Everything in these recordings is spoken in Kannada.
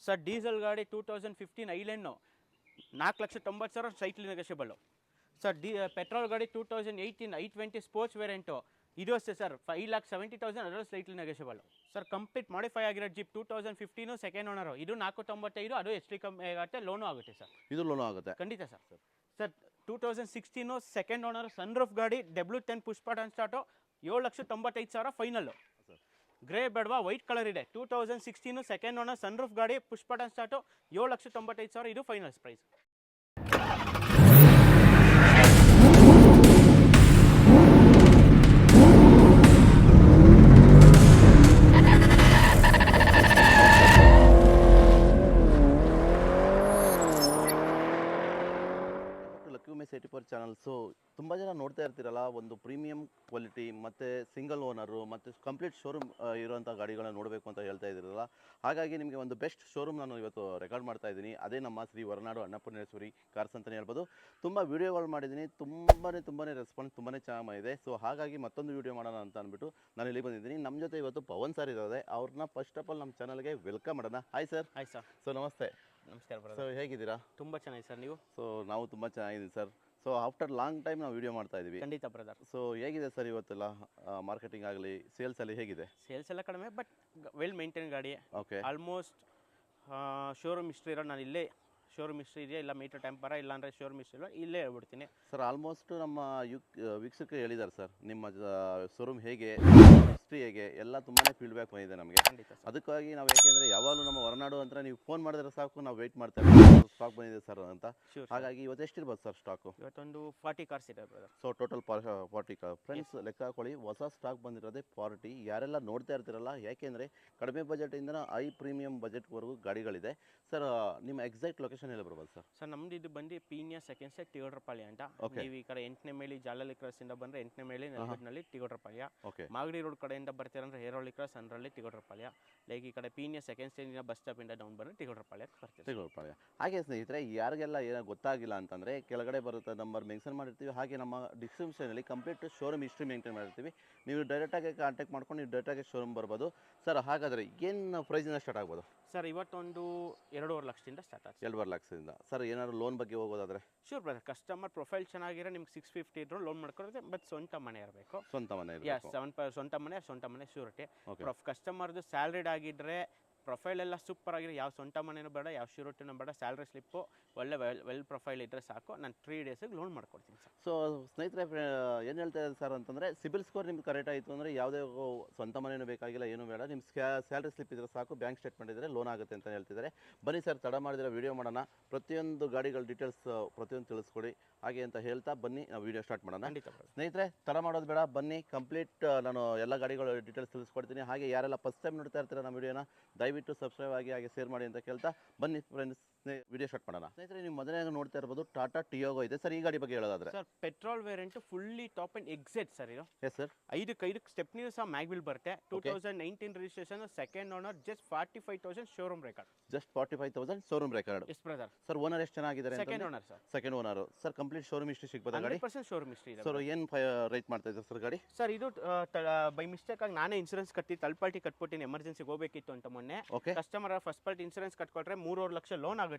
ಸರ್ ಡೀಸೆಲ್ ಗಾಡಿ 2015 ಐಲ್ಯಾಂಡ್ 4,90,000 ಸೈಟ್ಲಿ ನೆಗೋಷಿಯಬಲ್. ಸರ್ ಪೆಟ್ರೋಲ್ ಗಾಡಿ 2018 I20 ಸ್ಪೋರ್ಟ್ಸ್ ವೇರಿಯಂಟು ಇದು ಅಷ್ಟೇ ಸರ್ 5,70,000 ಅದರಲ್ಲಿ slightly negotiable. Sir complete modify ಆಗಿರೋ ಜಿಪ್ 2015 ಸೆಕೆಂಡ್ ಓನರು, ಇದು 495, ಅದು ಎಷ್ಟು ಕಮ್ಮಿ ಆಗುತ್ತೆ, ಲೋನು ಆಗುತ್ತೆ ಸರ್. ಇದು ಲೋನು ಆಗುತ್ತೆ ಖಂಡಿತ sir. Sir 2016 second owner sunroof ಗಾಡಿ W10 push button start 7,95,000 final. Grey ಬೇಡವಾ ವೈಟ್ ಕಲರ್ ಇದೆ. 2016 ಸೆಕೆಂಡ್ ಓನರ್ ಸನ್ರೂಫ್ ಗಾಡಿ ಪುಷ್ ಬಟನ್ ಸ್ಟಾರ್ಟು 7,95,000 ಇದು ಫೈನಲ್ಸ್ ಪ್ರೈಸ್. ಚಾನಲ್. ಸೊ ತುಂಬ ಜನ ನೋಡ್ತಾ ಇರ್ತೀರಲ್ಲ, ಒಂದು ಪ್ರೀಮಿಯಂ ಕ್ವಾಲಿಟಿ ಮತ್ತು ಸಿಂಗಲ್ ಓನರು ಮತ್ತು ಕಂಪ್ಲೀಟ್ ಶೋರೂಮ್ ಇರುವಂಥ ಗಾಡಿಗಳನ್ನ ನೋಡಬೇಕು ಅಂತ ಹೇಳ್ತಾ ಇದ್ದೀರಲ್ಲ, ಹಾಗಾಗಿ ನಿಮಗೆ ಒಂದು ಬೆಸ್ಟ್ ಶೋರೂಮ್ ನಾನು ಇವತ್ತು ರೆಕಾರ್ಡ್ ಮಾಡ್ತಾ ಇದ್ದೀನಿ. ಅದೇ ನಮ್ಮ ಶ್ರೀ ಹೊರನಾಡು ಅನ್ನಪೂರ್ಣೇಶ್ವರಿ ಕಾರ್ಸ್ ಅಂತಲೇ ಹೇಳ್ಬೋದು. ತುಂಬ ವೀಡಿಯೋಗಳು ಮಾಡಿದ್ದೀನಿ, ತುಂಬಾ ರೆಸ್ಪಾನ್ಸ್ ತುಂಬಾ ಚೆನ್ನಾಗಿದೆ. ಸೊ ಹಾಗಾಗಿ ಮತ್ತೊಂದು ವೀಡಿಯೋ ಮಾಡೋಣ ಅಂತ ಅಂದ್ಬಿಟ್ಟು ನಾನು ಇಲ್ಲಿ ಬಂದಿದ್ದೀನಿ. ನಮ್ಮ ಜೊತೆ ಇವತ್ತು ಪವನ್ ಸರ್ ಇರೋದೆ. ಅವ್ರನ್ನ ಫಸ್ಟ್ ಆಫ್ ಆಲ್ ನಮ್ಮ ಚಾನಲ್ಗೆ ವೆಲ್ಕಮ್ ಮಾಡೋಣ. Hi sir. Hi sir. So ನಮಸ್ತೆ. ನಮಸ್ಕಾರ ಬ್ರದರ್. ಸೊ ಹೇಗಿದ್ದೀರಾ? ತುಂಬ ಚೆನ್ನಾಗಿದೆ ಸರ್. ನೀವು? ಸೊ ನಾವು ತುಂಬ ಚೆನ್ನಾಗಿದ್ದೀವಿ sir. So after long time ನಾವು ವಿಡಿಯೋ ಮಾಡ್ತಾ ಇದ್ದೀವಿ. ಖಂಡಿತ ಬ್ರದರ್. ಸೊ ಹೇಗಿದೆ ಸರ್ ಇವತ್ತೆಲ್ಲ ಮಾರ್ಕೆಟಿಂಗ್ ಆಗಲಿ ಸೇಲ್ಸ್ ಅಲ್ಲಿ ಹೇಗಿದೆ? ಸೇಲ್ಸ್ ಎಲ್ಲ ಕಡಿಮೆ, ಬಟ್ ವೆಲ್ ಮೇಂಟೈನ್ ಗಾಡಿ. ಓಕೆ. ಆಲ್ಮೋಸ್ಟ್ ಶೋರೂಮ್ ಹಿಸ್ಟ್ರಿ ಇರೋ ನಾನು ಇಲ್ಲೇ ಶೋರೂಮ್ ಹಿಸ್ಟ್ರಿ ಇದೆಯಾ, ಇಲ್ಲ ಮೀಟರ್ ಟೆಂಪರ, ಇಲ್ಲ ಅಂದರೆ ಶೋರೂಮ್ ಹಿಸ್ಟ್ರಿ ಇಲ್ಲ, ಇಲ್ಲೇ ಹೇಳ್ಬಿಡ್ತೀನಿ ಸರ್. ಆಲ್ಮೋಸ್ಟ್ ನಮ್ಮ ವೀಕ್ಷಕರು ಹೇಳಿದ್ದಾರೆ ಸರ್, ನಿಮ್ಮ ಶೋರೂಮ್ ಹೇಗೆ, ಹಿಸ್ಟ್ರಿ ಹೇಗೆ ಎಲ್ಲ ತುಂಬಾ ಫೀಡ್ಬ್ಯಾಕ್ ಬಂದಿದೆ ನಮಗೆ. ಖಂಡಿತ. ಅದಕ್ಕಾಗಿ ನಾವು ಯಾಕೆಂದರೆ ಯಾವಾಗಲೂ ನಮ್ಮ ಹೊರನಾಡು ಅಂತ ನೀವು ಫೋನ್ ಮಾಡಿದ್ರೆ ಸಾಕು, ನಾವು ವೆಯ್ಟ್ ಮಾಡ್ತಾ ಇದ್ದೀವಿ ಸ್ಟಾಕ್ ಬಂದಿದೆ ಸರ್ ಅಂತ. ಹಾಗಾಗಿ ಇವತ್ತು ಎಷ್ಟಿರ್ಬೋದು ಸರ್ ಸ್ಟಾಕು? ಇವತ್ತೊಂದು 40 ಕಾರ್ಸ್ ಇದೆ brother. So total 40 car. Friends ಲೆಕ್ಕ ಹಾಕೊಳ್ಳಿ, ಹೊಸ ಸ್ಟಾಕ್ ಬಂದಿರೋದೇ 40. ಯಾರೆಲ್ಲ ನೋಡ್ತಾ ಇರ್ತೀರಲ್ಲ, ಯಾಕೆಂದರೆ ಕಡಿಮೆ ಬಜೆಟಿಂದ ಹೈ ಪ್ರೀಮಿಯಂ ಬಜೆಟ್ವರೆಗೂ ಗಾಡಿಗಳಿದೆ ಸರ್. ನಿಮ್ಮ ಎಕ್ಸಾಕ್ಟ್ ಲೊಕೇಶನ್ ಎಲ್ಲ ಬರ್ಬೋದು ಸರ್? ಸರ್ ನಮ್ದು ಇದು ಬಂದು ಪೀನ್ಯ ಸೆಕೆಂಡ್ ಸೈಡ್ ಟಿಗೋಡ್ರಪಾಳ್ಯ ಅಂತ. ನೀವು ಈ ಕಡೆ 8ನೇ ಮೈಲಿ ಜಾಲಹಳ್ಳಿ ಕ್ರಾಸ್ ಇಂದ ಬಂದ್ರೆ 8ನೇ ಮೈಲಿ ನೆಲಗಟ್ಟಿನಲ್ಲಿ ಟಿಗೋಡ್ರಪಾಳ್ಯ. ಮಾಗಡಿ ರೋಡ್ ಕಡೆಯಿಂದ ಬರ್ತೀರಂದ್ರೆ ಹೇರೋಳ್ಳಿ ಕ್ರಾಸ್ ಅಂದ್ರಲ್ಲಿ ಟಿಗೋಡ್ರಪಾಳ್ಯ. ಲೈಕ್ ಈ ಕಡೆ ಪೀನ್ಯ ಸೆಕೆಂಡ್ ಸ್ಟೇಜ್ ಬಸ್ ಸ್ಟಾಪ್ ಇಂದ ಡೌನ್ ಬಂದ್ರೆ ಟಿಗೋಡ್ರಪಾಳ್ಯ ಬರ್ತೀವಿ. ಟಿಗೋಡ್ರಪಾಳ್ಯ. ಹಾಗೆ ಸ್ನೇಹಿತರೆ, ಯಾರಿಗೆಲ್ಲ ಏನೋ ಗೊತ್ತಾಗಿಲ್ಲ ಅಂತಂದ್ರೆ ಕೆಳಗಡೆ ಬರುತ್ತೆ ನಂಬರ್ ಮೆನ್ಷನ್ ಮಾಡಿರ್ತೀವಿ. ಹಾಗೆ ನಮ್ಮ ಡಿಸ್ಕ್ರಿಪ್ಷನ್ ಅಲ್ಲಿ ಕಂಪ್ಲೀಟ್ ಶೋರೂಮ್ ಹಿಸ್ಟ್ರಿ ಮೇಂಟೈನ್ ಮಾಡಿರ್ತೀವಿ. ನೀವು ಡೈರೆಕ್ಟಾಗಿ ಕಾಂಟ್ಯಾಕ್ಟ್ ಮಾಡ್ಕೊಂಡು ನೀವು ಡೈರೆಕ್ಟಾಗಿ ಶೋರೂಮ್ ಬರ್ಬೋದು ಸರ್. ಹಾಗಾದ್ರೆ ಏನು ಪ್ರೈಸಿಂದ ಸ್ಟಾರ್ಟ್ ಆಗ್ಬೋದು ಸರ್? ಇವತ್ತೊಂದು 2.5 ಲಕ್ಷದಿಂದ ಸ್ಟಾರ್ಟ್ ಆಗುತ್ತೆ. 2.5 ಲಕ್ಷದಿಂದ ಸರ್. ಏನಾದ್ರು ಲೋನ್ ಬಗ್ಗೆ ಹೋಗೋದಾದ್ರೆ? Sure brother. ಕಸ್ಟಮರ್ ಪ್ರೊಫೈಲ್ ಚೆನ್ನಾಗಿರೋ ನಿಮ್ಗೆ 650 ಇದ್ರು ಲೋನ್ ಮಾಡ್ಕೊಡುತ್ತೆ. ಬಟ್ ಸ್ವಂತ ಮನೆ ಇರಬೇಕು. ಸ್ವಂತ ಮನೆ ಇರಬೇಕು. ಸ್ವಂತ ಮನೆ ಶ್ಯೂರಿಟಿ. ಕಸ್ಟಮರ್ದು ಸ್ಯಾಲ್ರಿಡ್ ಆಗಿದ್ರೆ, ಪ್ರೊಫೈಲ್ ಎಲ್ಲ ಸೂಪರ್ ಆಗಿದೆ, ಯಾವ ಸ್ವಂತ ಮನೆಯೂ ಬೇಡ, ಯಾವ ಶ್ಯೂರಿಟಿನೂ ಬೇಡ, ಸ್ಯಾಲ್ರಿ ಸ್ಲಿಪ್ಪು ಒಳ್ಳೆ ವೆಲ್ ಪ್ರೊಫೈಲ್ ಇದ್ದರೆ ಸಾಕು, ನಾನು 3 ಡೇಸಿಗೆ ಲೋನ್ ಮಾಡ್ಕೊಡ್ತೀನಿ ಸರ್. ಸೊ ಸ್ನೇಹಿತರೆ, ಏನು ಹೇಳ್ತಾ ಇದ್ದಾರೆ ಸರ್ ಅಂತಂದರೆ, ಸಿಬಿಲ್ ಸ್ಕೋರ್ ನಿಮ್ಗೆ ಕರೆಕ್ಟ್ ಆಯಿತು ಅಂದರೆ ಯಾವುದೇ ಸ್ವಂತ ಮನೆಯೂ ಬೇಕಾಗಿಲ್ಲ, ಏನೂ ಬೇಡ, ನಿಮ್ಮ ಸ್ಯಾಲ್ರಿ ಸ್ಲಿಪ್ ಇದ್ದರೆ ಸಾಕು, ಬ್ಯಾಂಕ್ ಸ್ಟೇಟ್ಮೆಂಟ್ ಇದ್ದರೆ ಲೋನ್ ಆಗುತ್ತೆ ಅಂತ ಹೇಳ್ತಿದ್ದಾರೆ. ಬನ್ನಿ ಸರ್, ತಡ ಮಾಡಿದರೆ ವೀಡಿಯೋ ಮಾಡೋಣ. ಪ್ರತಿಯೊಂದು ಗಾಡಿಗಳ ಡೀಟೇಲ್ಸ್ ಪ್ರತಿಯೊಂದು ತಿಳಿಸ್ಕೊಡಿ ಹಾಗೆ ಅಂತ ಹೇಳ್ತಾ ಬನ್ನಿ ನಾವು ವೀಡಿಯೋ ಸ್ಟಾರ್ಟ್ ಮಾಡೋಣ. ಸ್ನೇಹಿತರೆ, ತಡ ಮಾಡೋದು ಬೇಡ, ಬನ್ನಿ ಕಂಪ್ಲೀಟ್ ನಾನು ಎಲ್ಲ ಗಾಡಿಗಳ ಡೀಟೇಲ್ಸ್ ತಿಳಿಸ್ಕೊಡ್ತೀನಿ. ಹಾಗೆ ಯಾರೆಲ್ಲ ಫಸ್ಟ್ ಟೈಮ್ ನೋಡ್ತಾ ಇರ್ತೀರ ನಮ್ಮ ವೀಡಿಯೋನ, ದಯವಿಟ್ಟು ಸಬ್ಸ್ಕ್ರೈಬ್ ಆಗಿ ಹಾಗೆ ಶೇರ್ ಮಾಡಿ ಅಂತ ಕೇಳ್ತಾ ಬನ್ನಿ ಫ್ರೆಂಡ್ಸ್ ವಿಡಿಯೋ ಸ್ಟಾರ್ಟ್ ಮಾಡೋಣ. ಸ್ನೇಹಿತರೆ, ನೀವು ಮೊದಲನೇ ನೋಡ್ತಾ ಇರ್ಬೋದು ಟಾಟಾ ಟಿಯಾಗೋ ಇದೆ ಸರ್. ಈ ಗಾಡಿ ಬಗ್ಗೆ ಹೇಳೋದಾದ್ರೆ sir, petrol variant fully top and ಎಕ್ಸೆಟ್ ಸರ್. ಇದು ಎಸ್ ಸರ್. 5 ಸ್ಟೆಪ್ನಿ ಸಹ ಮ್ಯಾಗ್ವಿಲ್ ಬರುತ್ತೆ. 2019 registration, second owner, just 45,000 showroom record. Just 45,000 showroom record. Yes brother. Sir, owner ಎಷ್ಟು ಚೆನ್ನಾಗಿದ್ದಾರೆ? Second owner sir. Second owner sir. Complete showroom history ಸಿಗ್ಬೋದಾ ಗಾಡಿ? 100% ಶೋರೂಮ್ ಹಿಸ್ಟ್ರಿ ಇದೆ ಸರ್. ಏನು ರೇಟ್ ಮಾಡ್ತಾ ಇದ್ದಾರೆ ಸರ್ ಗಾಡಿ? ಸರ್, ಇದು ಬೈ ಮಿಸ್ಟೇಕ್ ಆಗಿ ನಾನೇ ಇನ್ಸೂರೆನ್ಸ್ ಕಟ್ಟಿ ಥರ್ಡ್ ಪಾರ್ಟಿ ಕಟ್ಬಿಟ್ಟಿನಿ, ಎಮರ್ಜೆನ್ಸಿಗೆ ಹೋಗಬೇಕಿತ್ತು ಅಂತ ಮೊನ್ನೆ. ಕಸ್ಟಮರ್ ಫಸ್ಟ್ ಪಾರ್ಟಿ ಇನ್ಸೂರೆನ್ಸ್ ಕಟ್ಕೊಟ್ರೆ 3.5 ಲಕ್ಷ ಲೋನ್ ಆಗುತ್ತೆ.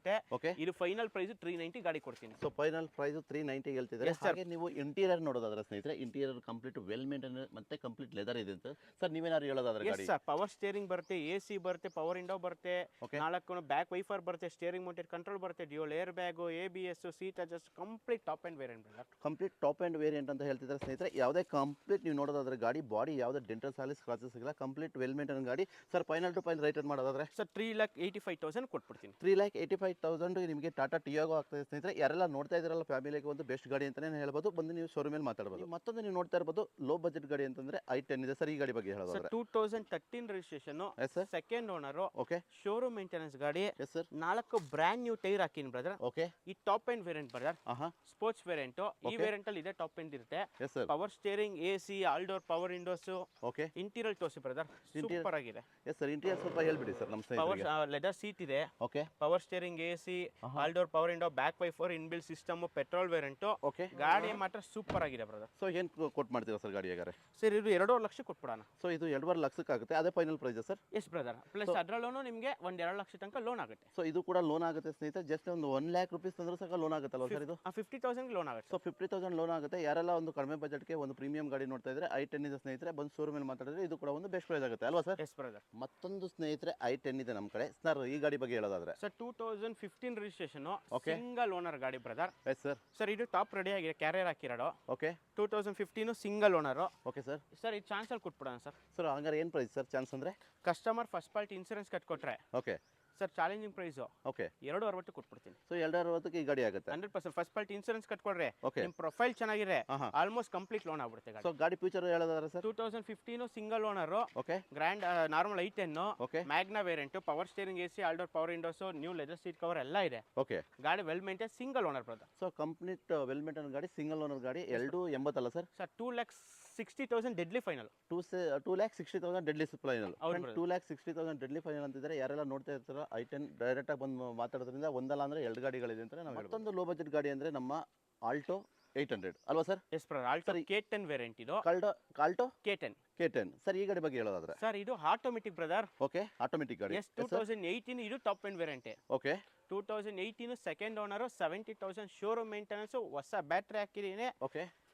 ಇದು ಫೈನಲ್ ಪ್ರೈಸ್ 390 ಗಾಡಿ ಕೊಡ್ತೀನಿ. ಸೊ ಫೈನಲ್ ಪ್ರೈಸ್ 390 ಹೇಳ್ತಿದ್ದಾರೆ. ಹಾಗೆ ನೀವು ಇಂಟೀರಿಯರ್ ನೋಡೋದಾದ್ರೆ ಸ್ನೇಹಿತರೆ, ಇಂಟೀರಿಯರ್ ಕಂಪ್ಲೀಟ್ ವೆಲ್ ಮೇಂಟೈನ್ ಮತ್ತೆ ಕಂಪ್ಲೀಟ್ ಲೆದರ್ ಇದೆ ಅಂತ ಸರ್. ನೀವೇನಾದ್ರು ಹೇಳೋದಾದ್ರೆ ಗಾಡಿ? ಸರ್, ಪವರ್ ಸ್ಟೇರಿಂಗ್ ಬರುತ್ತೆ, AC ಬರುತ್ತೆ, ಪವರ್ ವಿಂಡೋ ಬರುತ್ತೆ, 4 ಬ್ಯಾಕ್ ವೈಫರ್ ಬರುತ್ತೆ, ಸ್ಟೇರಿಂಗ್ ಮೌಂಟೆಡ್ ಕಂಟ್ರೋಲ್ ಬರುತ್ತೆ, dual air bag, ABS, seat adjust, complete top end variant. Complete top end variant ಅಂತ ಹೇಳ್ತಿದ್ದಾರೆ ಸ್ನೇಹಿತರೆ. ಯಾವುದೇ ಕಂಪ್ಲೀಟ್ ನೀವು ನೋಡೋದಾದ್ರೆ ಗಾಡಿ ಬಾಡಿ ಯಾವುದೇ ಡೆಂಟಲ್ ಸಾಲಿ ಸ್ಕ್ರಾಚಸ್ ಇಲ್ಲ, ಕಂಪ್ಲೀಟ್ ವೆಲ್ ಮೇಂಟೈನ್ ಗಾಡಿ sir. Final to final rate ಮಾಡೋದಾದ್ರೆ ಸರ್ 3,85,000 ಕೊಟ್ಬಿಡ್ತೀನಿ. 3,85,000 ನಿಮಗೆ ಟಾಟಾ ಟಿಯಾಗೋ ಆಗ್ತದೆ ಸ್ನೇಹಿತರೆ. ಯಾರೆಲ್ಲ ನೋಡ್ತಾ ಇದ್ದೀರಲ್ಲ, ಫ್ಯಾಮಿಲಿಗೆ ಒಂದು ಬೆಸ್ಟ್ ಗಾಡಿ ಅಂತಾನೆ ಹೇಳ್ಬೋದು. ಬಂದು ನೀವು ಶೋರೂಮಲ್ಲಿ ಮಾತಾಡಬಹುದು. ಮತ್ತೊಂದು ನೀವು ನೋಡ್ತಾ ಇರ್ಬೋದು ಲೋ ಬಜೆಟ್ ಗಾಡಿ ಅಂತಂದ್ರೆ I10 ಇದೆ ಸರ್. ಈ ಗಾಡಿ ಬಗ್ಗೆ ಹೇಳೋದಾದ್ರೆ 2013 registration, second owner, showroom maintenance ಗಾಡಿ. Yes sir. 4 brand new tyre ಹಾಕಿನಿ ಬ್ರದರ್. ಈ top end variant brother, sports variant. ಈ ವೇರಿಯಂಟ್ ಅಲ್ಲಿ ಇದೆ ಟಾಪ್ ಎಂಡ್ ಇರುತ್ತೆ. Power steering, AC, all door power windows. Interior ತೋರಿಸಿ ಬ್ರದರ್, ಸೂಪರ್ ಆಗಿದೆ. Yes sir. ಇಂಟೀರಿಯರ್ ಸ್ವಲ್ಪ ಹೇಳ್ಬಿಡಿ ಬಿಡಿ ಸರ್ ನಮ್ಮ ಪವರ್ ಸ್ನೇಹಿತರಿಗೆ. ಲೆದರ್ ಸೀಟ್ ಇದೆ, okay power steering, AC, all door power window, back wiper, inbuilt system, petrol variant. Okay ಗಾಡಿ ಮಾತ್ರ ಸೂಪರ್ ಆಗಿದೆ ಬ್ರದರ್. ಸೊ ಏನು ಕೊಟ್ಟು ಮಾಡ್ತೀರಾ ಸರ್ ಗಾಡಿ ಹೇಗಾರೆ? ಸರ್ ಇದು 2.5 ಲಕ್ಷ ಕೊಟ್ಬಿಡೋಣ. ಸೊ ಇದು 2.5 ಲಕ್ಷಕ್ಕೆ ಆಗುತ್ತೆ, ಅದೇ final price sir? Yes brother, plus ಅದರಲ್ಲೂ ನಿಮಗೆ 1-2 ಲಕ್ಷ ತನಕ ಲೋನ್ ಆಗುತ್ತೆ. ಸೊ ಇದು ಕೂಡ ಲೋನ್ ಆಗುತ್ತೆ ಸ್ನೇಹಿತರೆ, ಜಸ್ಟ್ ಒಂದು 1 ಲ್ಯಾಕ್ ರುಪೀಸ್ ತಂದರೂ ಸಾಕ ಲೋನ್ ಆಗುತ್ತಲ್ವ ಸರ್ ಇದು? 50,000 ಲೋನ್ ಆಗುತ್ತೆ. ಸೊ 50,000 ಲೋನ್ ಆಗುತ್ತೆ. ಯಾರೆಲ್ಲ ಒಂದು ಕಡಿಮೆ ಬಜೆಟ್ಗೆ ಒಂದು ಪ್ರೀಮಿಯಂ ಗಾಡಿ ನೋಡ್ತಾ ಇದ್ರೆ i10 ಇದೆ ಸ್ನೇಹಿತರೆ, ಬಂದು ಶೋರೂಮಲ್ಲಿ ಮಾತಾಡಿದ್ರೆ ಇದು ಕೂಡ ಒಂದು ಬೆಸ್ಟ್ ಪ್ರೈಸ್ ಆಗುತ್ತೆ ಅಲ್ವಾ ಸರ್? Yes brother. ಮತ್ತೊಂದು ಸ್ನೇಹಿತರೆ i10 ಇದೆ ನಮ್ಮ ಕಡೆ ಸರ್. ಈ ಗಾಡಿ ಬಗ್ಗೆ ಹೇಳೋದಾದ್ರೆ sir 2015 registration, Okay. Single owner ಗಾಡಿ ಬ್ರದರ್. Yes sir. ಸರ್ ಇದು ಟಾಪ್ ರೆಡಿ ಆಗಿದೆ, ಕ್ಯಾರಿಯರ್ ಹಾಕಿರೋದು. Okay 2015 single owner. Okay sir. Sir ಇದು ಚಾನ್ಸಲ್ಲಿ ಕೊಟ್ಬಿಡೋಣ ಸರ್. ಸರ್ ಹಂಗಾರೆ ಏನು ಪ್ರೈಸ್ ಸರ್ ಚಾನ್ಸ್ ಅಂದರೆ? ಕಸ್ಟಮರ್ ಫಸ್ಟ್ ಪಾರ್ಟಿ ಇನ್ಸೂರೆನ್ಸ್ ಕಟ್ಕೊಟ್ರೆ okay sir challenging price okay 2.60 ಕೊಟ್ಬಿಡ್ತೀನಿ. ಸೊ 2.60ಕ್ಕೆ ಈ ಗಾಡಿ ಆಗುತ್ತೆ. 100% ಫಸ್ಟ್ ಪಾರ್ಟಿ ಇನ್ಸೂರೆನ್ಸ್ ಕಟ್ಕೊಡ್ರೆ ಓಕೆ ನಿಮ್ಮ ಪ್ರೊಫೈಲ್ ಚೆನ್ನಾಗಿದೆ, ಹಾಂ ಆಲ್ಮೋಸ್ಟ್ ಕಂಪ್ಲೀಟ್ ಲೋನ್ ಆಗ್ಬಿಡುತ್ತೆ ಗಾಡಿ. ಸೊ ಗಾಡಿ ಫ್ಯೂಚರ್ ಹೇಳೋದಾದ್ರೆ sir? 2015 single owner, okay grand normal i10, okay Magna variant, power steering, AC, all door power windows, new leather seat cover ಎಲ್ಲ ಇದೆ. ಓಕೆ ಗಾಡಿ well maintain single owner brother. So complete well maintain ಗಾಡಿ, ಸಿಂಗಲ್ ಓನರ್ ಗಾಡಿ, 280 ಅಲ್ಲ sir? Sir 2,60,000 deadly final. 2,60,000 deadly final. ಹೌದು brother. 2,60,000 ಡೆಡ್ಲಿ ಫೈನಲ್ ಅಂತಿದ್ದಾರೆ. ಯಾರೆಲ್ಲ ನೋಡ್ತಾ ಇರ್ತಾರೋ i10 ಡೈರೆಕ್ಟಾಗಿ ಬಂದು ಮಾತಾಡೋದ್ರಿಂದ ಒಂದಲ್ಲ ಅಂದರೆ 2 ಗಾಡಿಗಳಿದೆ ಅಂತ ನಾವು ಹೇಳ್ಬೋದು. ಮತ್ತೊಂದು ಲೋ ಬಜೆಟ್ ಗಾಡಿ ಅಂದರೆ ನಮ್ಮ ಆಲ್ಟೋ 800 ಅಲ್ವಾ sir? Yes brother, Alto K10 variant ಇದು. Alto K10 K10 sir. ಈ ಗಾಡಿ ಬಗ್ಗೆ ಹೇಳೋದಾದ್ರೆ ಸರ್ ಇದು ಆಟೋಮೆಟಿಕ್ ಬ್ರದರ್. ಓಕೆ ಆಟೋಮೆಟಿಕ್ ಗಾಡಿ. ಎಸ್ 2018 ಇದು top end variant. Okay 2018 second owner, 70,000 showroom maintenance, ಹೊಸ ಬ್ಯಾಟ್ರಿ ಹಾಕಿದ್ದೀನಿ ಓಕೆ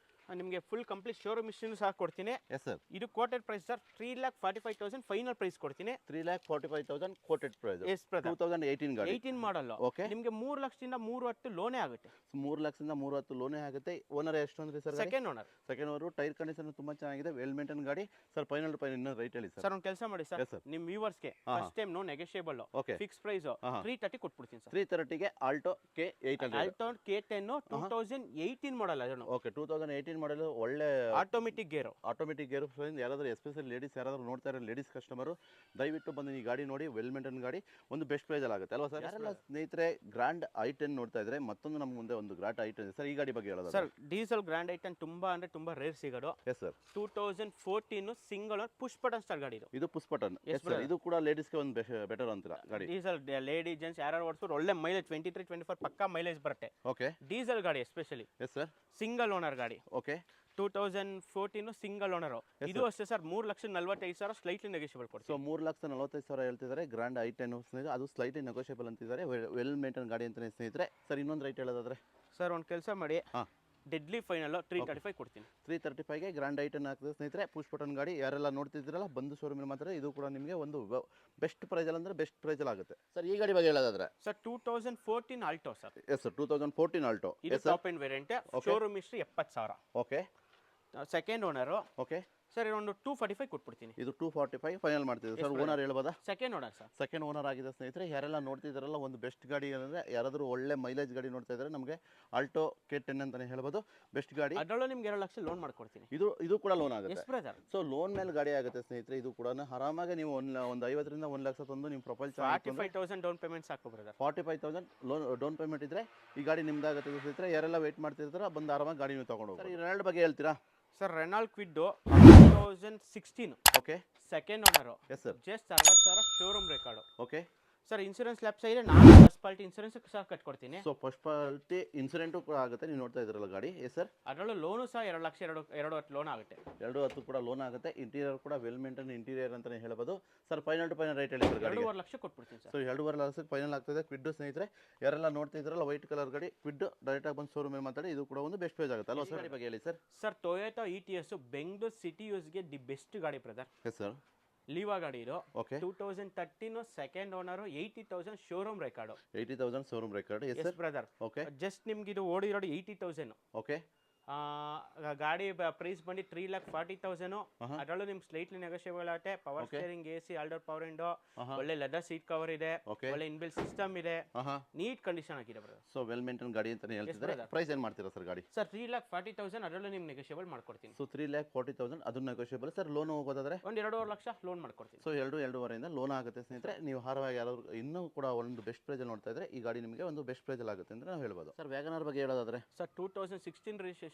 ನಿಮಗೆ, ಫುಲ್ ಕಂಪ್ಲೀಟ್ ಶೋರೂಮ್ ಮಿಷನ್ ಸಹ ಕೊಡ್ತೀನಿ. Yes sir. ಇದು quoted price sir 3,45,000 final price ಕೊಡ್ತೀನಿ. 3,45,000 ಕೋಟೆಡ್ ಪ್ರೈಸ್. ಎಸ್ ಬ್ರದರ್, 2018 ಗಾಡಿ, 18 ಮಾಡಲ್. ಓಕೆ ನಿಮಗೆ 3 ಲಕ್ಷದಿಂದ 310 ಲೋನೇ ಆಗುತ್ತೆ. 3 ಲಕ್ಷದಿಂದ 310 ಲೋನೇ ಆಗುತ್ತೆ. ಓನರ್ ಎಷ್ಟು ಅಂದ್ರೆ sir? Second owner. Second owner. Tyre condition ತುಂಬಾ ಚೆನ್ನಾಗಿದೆ, ವೆಲ್ ಮೇಂಟೈನ್ ಗಾಡಿ ಸರ್. ಫೈನಲ್ ಇನ್ನೂ ರೈಟ್ ಹೇಳಿ ಸರ್. ಸರ್ ಒಂದು ಕೆಲಸ ಮಾಡಿ ಸರ್, Yes, sir. ನಿಮ್ಮ ವ್ಯೂವರ್ಸ್ಗೆ first time no negotiable, okay fix price 330 ಕೊಟ್ಬಿಡ್ತೀನಿ ಸರ್. 330ಗೆ Alto K800. Alto K10 2018 model ಅದನ್ನು. ಓಕೆ 2018 ಮಾಡಲು ಒಳ್ಳೆ ಆಟೋಮೆಟಿಕ್ ಗೇರು. Automatic gear. ಯಾರಾದರೂ ಎಸ್ಪೆಷಲಿ ಲೇಡೀಸ್ ಯಾರಾದರೂ ನೋಡ್ತಾ ಇರೋ ಲೇಡೀಸ್ ಕಸ್ಟಮರು ದಯವಿಟ್ಟು ಬಂದು ಈ ಗಾಡಿ ನೋಡಿ, ವೆಲ್ ಮೇಂಟೈನ್ ಗಾಡಿ, ಒಂದು ಬೆಸ್ಟ್ ಪ್ರೈಸಲ್ಲಿ ಆಗುತ್ತೆ ಅಲ್ವಾ ಸರ್? ಯಾರೆಲ್ಲ ಸ್ನೇಹಿತರೆ ಗ್ರ್ಯಾಂಡ್ i10 ನೋಡ್ತಾ ಇದ್ರೆ ಮತ್ತೊಂದು ನಮ್ಮ ಮುಂದೆ ಒಂದು ಗ್ರಾಟ್ i10 ಸರ್. ಈ ಗಾಡಿ ಬಗ್ಗೆ ಹೇಳೋದು ಸರ್ ಡೀಸೆಲ್ ಗ್ರ್ಯಾಂಡ್ i10 ತುಂಬಾ ಅಂದ್ರೆ ತುಂಬಾ ರೇರ್ ಸಿಗೋದು. S sir. 2014 single owner push button star ಗಾಡಿ ಇದು. ಇದು push button. Yes, S sir. ಇದು ಕೂಡ ಲೇಡೀಸ್ಗೆ ಒಂದು ಬೆಟರ್ ಅಂತೀರಾ ಗಾಡಿ? ಡೀಸೆಲ್ ಲೇಡಿ ಜೆಂಟ್ಸ್ ಯಾರು ಓಡಿಸೋರು ಒಳ್ಳೆ ಮೈಲೇಜ್ 23-24 ಪಕ್ಕಾ ಮೈಲೇಜ್ ಬರುತ್ತೆ. ಓಕೆ ಡೀಸೆಲ್ ಗಾಡಿ especially. Yes sir. Single owner ಗಾಡಿ. Okay 2014 single owner. ಇದು ಅಷ್ಟೇ ಸರ್ 3,45,000 ಸ್ಲೈಟ್ಲಿ ನೆಗೋಷಿಯಬಲ್ ಕೊಡ್ತೀವಿ. ಸೊ 3,45,000 ಹೇಳ್ತಿದ್ದಾರೆ ಗ್ರ್ಯಾಂಡ್ i10 ಸ್ನೇಹಿತರೆ. ಅದು ಸ್ಲೈಟ್ಲಿ ನೆಗೋಷಿಯಬಲ್ ಅಂತಿದ್ದಾರೆ, ವೆಲ್ ಮೇಂಟೈನ್ ಗಾಡಿ ಅಂತಾನೆ ಸ್ನೇಹಿತರೆ. ಸರ್ ಇನ್ನೊಂದು ರೈಟ್ ಹೇಳೋದಾದ್ರೆ ಸರ್ ಒಂದು ಕೆಲಸ ಮಾಡಿ, ಹಾಂ ಡೆಡ್ಲಿ ಫೈನಲ್ 335 ಕೊಡ್ತೀನಿ. 335ಗೆ ಗ್ರ್ಯಾಂಡ್ i10 ಆಗ್ತದೆ ಸ್ನೇಹಿತರೆ. ಪುಷ್ ಬಟನ್ ಗಾಡಿ. ಯಾರೆಲ್ಲ ನೋಡ್ತಿದ್ದೀರಲ್ಲ ಬಂದು ಶೋರೂಮಿನ ಮಾತ್ರ ಇದು ಕೂಡ ನಿಮಗೆ ಒಂದು ಬೆಸ್ಟ್ ಪ್ರೈಸಲ್ಲಿ ಅಂದರೆ ಬೆಸ್ಟ್ ಪ್ರೈಸಲ್ಲಿ ಆಗುತ್ತೆ ಸರ್. ಈ ಗಾಡಿ ಬಗ್ಗೆ ಹೇಳೋದಾದ್ರೆ sir 2014 Alto sir. Yes sir. 2014 Alto. ಇದು top end variant. Showroom history 70,000. Okay second owner. Okay sir ಒಂದು 245 ಕೊಟ್ಬಿಡ್ತೀನಿ. ಇದು 245 ಫೈನಲ್ ಮಾಡ್ತಿದ್ದೀವಿ ಸರ್. ಓನರ್ ಹೇಳ್ಬೋದಾ? Second owner sir. Second owner ಆಗಿದೆ ಸ್ನೇಹಿತರೆ. ಯಾರೆಲ್ಲ ನೋಡ್ತಿದ್ದಾರಲ್ಲ ಒಂದು ಬೆಸ್ಟ್ ಗಾಡಿ ಅಂದರೆ, ಯಾರಾದರೂ ಒಳ್ಳೆ ಮೈಲೇಜ್ ಗಾಡಿ ನೋಡ್ತಾ ಇದ್ದಾರೆ ನಮಗೆ ಆಲ್ಟೋ K10 ಅಂತಲೇ ಹೇಳ್ಬೋದು, ಬೆಸ್ಟ್ ಗಾಡಿ. ಅದರಲ್ಲೂ ನಿಮ್ಗೆ 2 ಲಕ್ಷ ಲೋನ್ ಮಾಡ್ಕೊಡ್ತೀನಿ. ಇದು ಕೂಡ ಲೋನ್ ಆಗುತ್ತೆ. Yes brother. ಸೊ ಲೋನ್ ಮೇಲೆ ಗಾಡಿ ಆಗುತ್ತೆ ಸ್ನೇಹಿತರೆ. ಇದು ಕೂಡ ಆರಾಮಾಗಿ ನೀವು ಒಂದು 50ರಿಂದ 1 ಲಕ್ಷ ತಂದು ನಿಮ್ಮ ಪ್ರೊಫೈಲ್ 45,000 ಡೌನ್ ಪೇಮೆಂಟ್ ಸಾಕು ಬ್ರದರ್. 45,000 ಲೋನ್ ಡೌನ್ ಪೇಮೆಂಟ್ ಇದ್ರೆ ಈ ಗಾಡಿ ನಿಮ್ದಾಗುತ್ತೆ ಸ್ನೇಹಿತರೆ. ಯಾರೆಲ್ಲ ವೇಟ್ ಮಾಡ್ತಿರ್ತಾರೋ ಬಂದು ಆರಾಮಾಗಿ ಗಾಡಿ ನೀವು ತಗೊಂಡು ಹೋಗಿ. ಸರ್ ಈ ಬಗ್ಗೆ ಹೇಳ್ತೀರಾ? Sir Renault Kwid 2016. Okay second owner. Yes sir. Just 60,000 showroom record. Okay sir insurance lapse ಇದೆ, ನಾನು ಫಸ್ಟ್ ಪಾರ್ಟಿ ಇನ್ಸೂರೆನ್ಸ್ ಸಹ ಕಟ್ಕೊಡ್ತೀನಿ. ಸೊ ಫಸ್ಟ್ ಪಾರ್ಟಿ ಇನ್ಸೂರೆಂಟು ಕೂಡ ಆಗುತ್ತೆ. ನೀವು ನೋಡ್ತಾ ಇದ್ರಲ್ಲ ಗಾಡಿ. Yes sir. ಅದರಲ್ಲೂ ಲೋನು ಸಹ 2 ಲಕ್ಷ 2 ಲೋನ್ ಆಗುತ್ತೆ. 210 ಕೂಡ ಲೋನ್ ಆಗುತ್ತೆ. ಇಂಟೀರಿಯರ್ ಕೂಡ ವೆಲ್ ಮೇಂಟೈನ್ ಇಂಟೀರಿಯರ್ ಅಂತಾನೆ ಹೇಳ್ಬೋದು sir. Final to final rate ಹೇಳಿ ಸರ್ ಗಾಡಿ? 2.5 ಲಕ್ಷ ಕೊಟ್ಬಿಡ್ತೀನಿ ಸರ್. ಸೊ 2.5 ಲಕ್ಷಕ್ಕೆ ಫೈನಲ್ ಆಗ್ತದೆ. ಕ್ವಿಡ್ ಸ್ನೇಹಿತರೆ. ಯಾರೆಲ್ಲ ನೋಡ್ತಾ ಇದ್ರಲ್ಲ ವೈಟ್ ಕಲರ್ ಗಾಡಿ ಕ್ವಿಡ್, ಡೈರೆಕ್ಟಾಗಿ ಬಂದು ಶೋರೂಮ್ ಮಾತಾಡಿ. ಇದು ಕೂಡ ಒಂದು ಬೆಸ್ಟ್ ಪ್ರೈಸ್ ಆಗುತ್ತೆ ಅಲ್ವಾ ಸರ್? ಗಾಡಿ ಬಗ್ಗೆ ಹೇಳಿ sir. Sir Toyota ETS Bengaluru city ಯೂಸ್ಗೆ ದಿ ಬೆಸ್ಟ್ ಗಾಡಿ ಬ್ರದರ್. Yes sir. ಲೀವಾ ಗಾಡಿ ಇದು. Okay 2013 second owner, 80,000 showroom record. 80,000 showroom record. Yes sir brother. Okay just ನಿಮ್ಗೆ ಇದು ಓಡಿರೋದು 80,000. ಓಕೆ ಗಾಡಿ ಪ್ರೈಸ್ ಬಂದು 3,40,000. ಅದರಲ್ಲೂ ನಿಮ್ಗೆ ಸ್ಲೈಟ್ಲಿ ನೆಗೋಷಿಯಬಲ್ ಆಗುತ್ತೆ. Power steering, AC, all door power window, ಒಳ್ಳೆ ಲೆದರ್ ಸೀಟ್ ಕವರ್ ಇದೆ, ಒಳ್ಳೆ ಇನ್ಬಿಲ್ ಸಿಸ್ಟಮ್ ಇದೆ, ನೀಟ್ ಕಂಡೀಷನ್ ಆಗಿದೆ ಬ್ರದರ್. ಸೊ ವೆಲ್ ಮೇಂಟೈನ್ ಗಾಡಿ ಅಂತಾನೆ ಹೇಳ್ತಿದ್ದಾರೆ. ಪ್ರೈಸ್ ಏನು ಮಾಡ್ತೀರಾ ಸರ್ ಗಾಡಿ? ಸರ್ 3,40,000 ಅದರಲ್ಲೂ ನಿಮ್ಗೆ ನೆಗೋಷಿಯಬಲ್ ಮಾಡ್ಕೊಡ್ತೀನಿ. ಸೊ 3,40,000 ಅದನ್ನ ನೆಗೋಷಿಯಬಲ್ ಸರ್. ಲೋನ್ ಹೋಗೋದಾದ್ರೆ ಒಂದು 2.5 ಲಕ್ಷ ಲೋನ್ ಮಾಡ್ಕೊಡ್ತೀನಿ. ಸೊ 2.5 ಲೋನ್ ಆಗುತ್ತೆ ಸ್ನೇಹಿತರೆ. ನೀವು ಹಾರವಾಗಿ ಯಾರಾದ್ರು ಇನ್ನೂ ಕೂಡ ಒಂದು ಬೆಸ್ಟ್ ಪ್ರೈಸಲ್ಲಿ ನೋಡ್ತಾ ಇದ್ರೆ ಈ ಗಾಡಿ ನಿಮಗೆ ಒಂದು ಬೆಸ್ಟ್ ಪ್ರೈಸಲ್ಲಿ ಆಗುತ್ತೆ ಅಂತ ನಾವು ಹೇಳ್ಬೋದು ಸರ್. ವ್ಯಾಗನರ್ ಬಗ್ಗೆ ಹೇಳೋದಾದ್ರೆ ಸರ್ 2016 ರಿಜಿಸ್ಟ್ರೇಷನ್,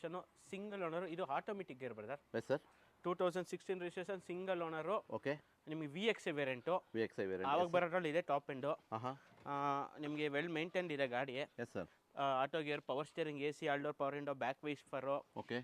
ಸಿಂಗಲ್ ಓನರ್, ಇದು automatic gear brother. Yes sir. 2016 registration single owner. Okay, ನಿಮಗೆ V X variant VXi variant. ಆವಾಗ ಬರೋದ್ರಲ್ಲಿ ಇದೆ ಟಾಪ್ ಎಂಡು. ಹಾಂ, ನಿಮಗೆ ವೆಲ್ ಮೇಂಟೈನ್ಡ್ ಇದೆ ಗಾಡಿ. Yes sir. Auto gear, power steering, AC, all door power window, back wiper okay,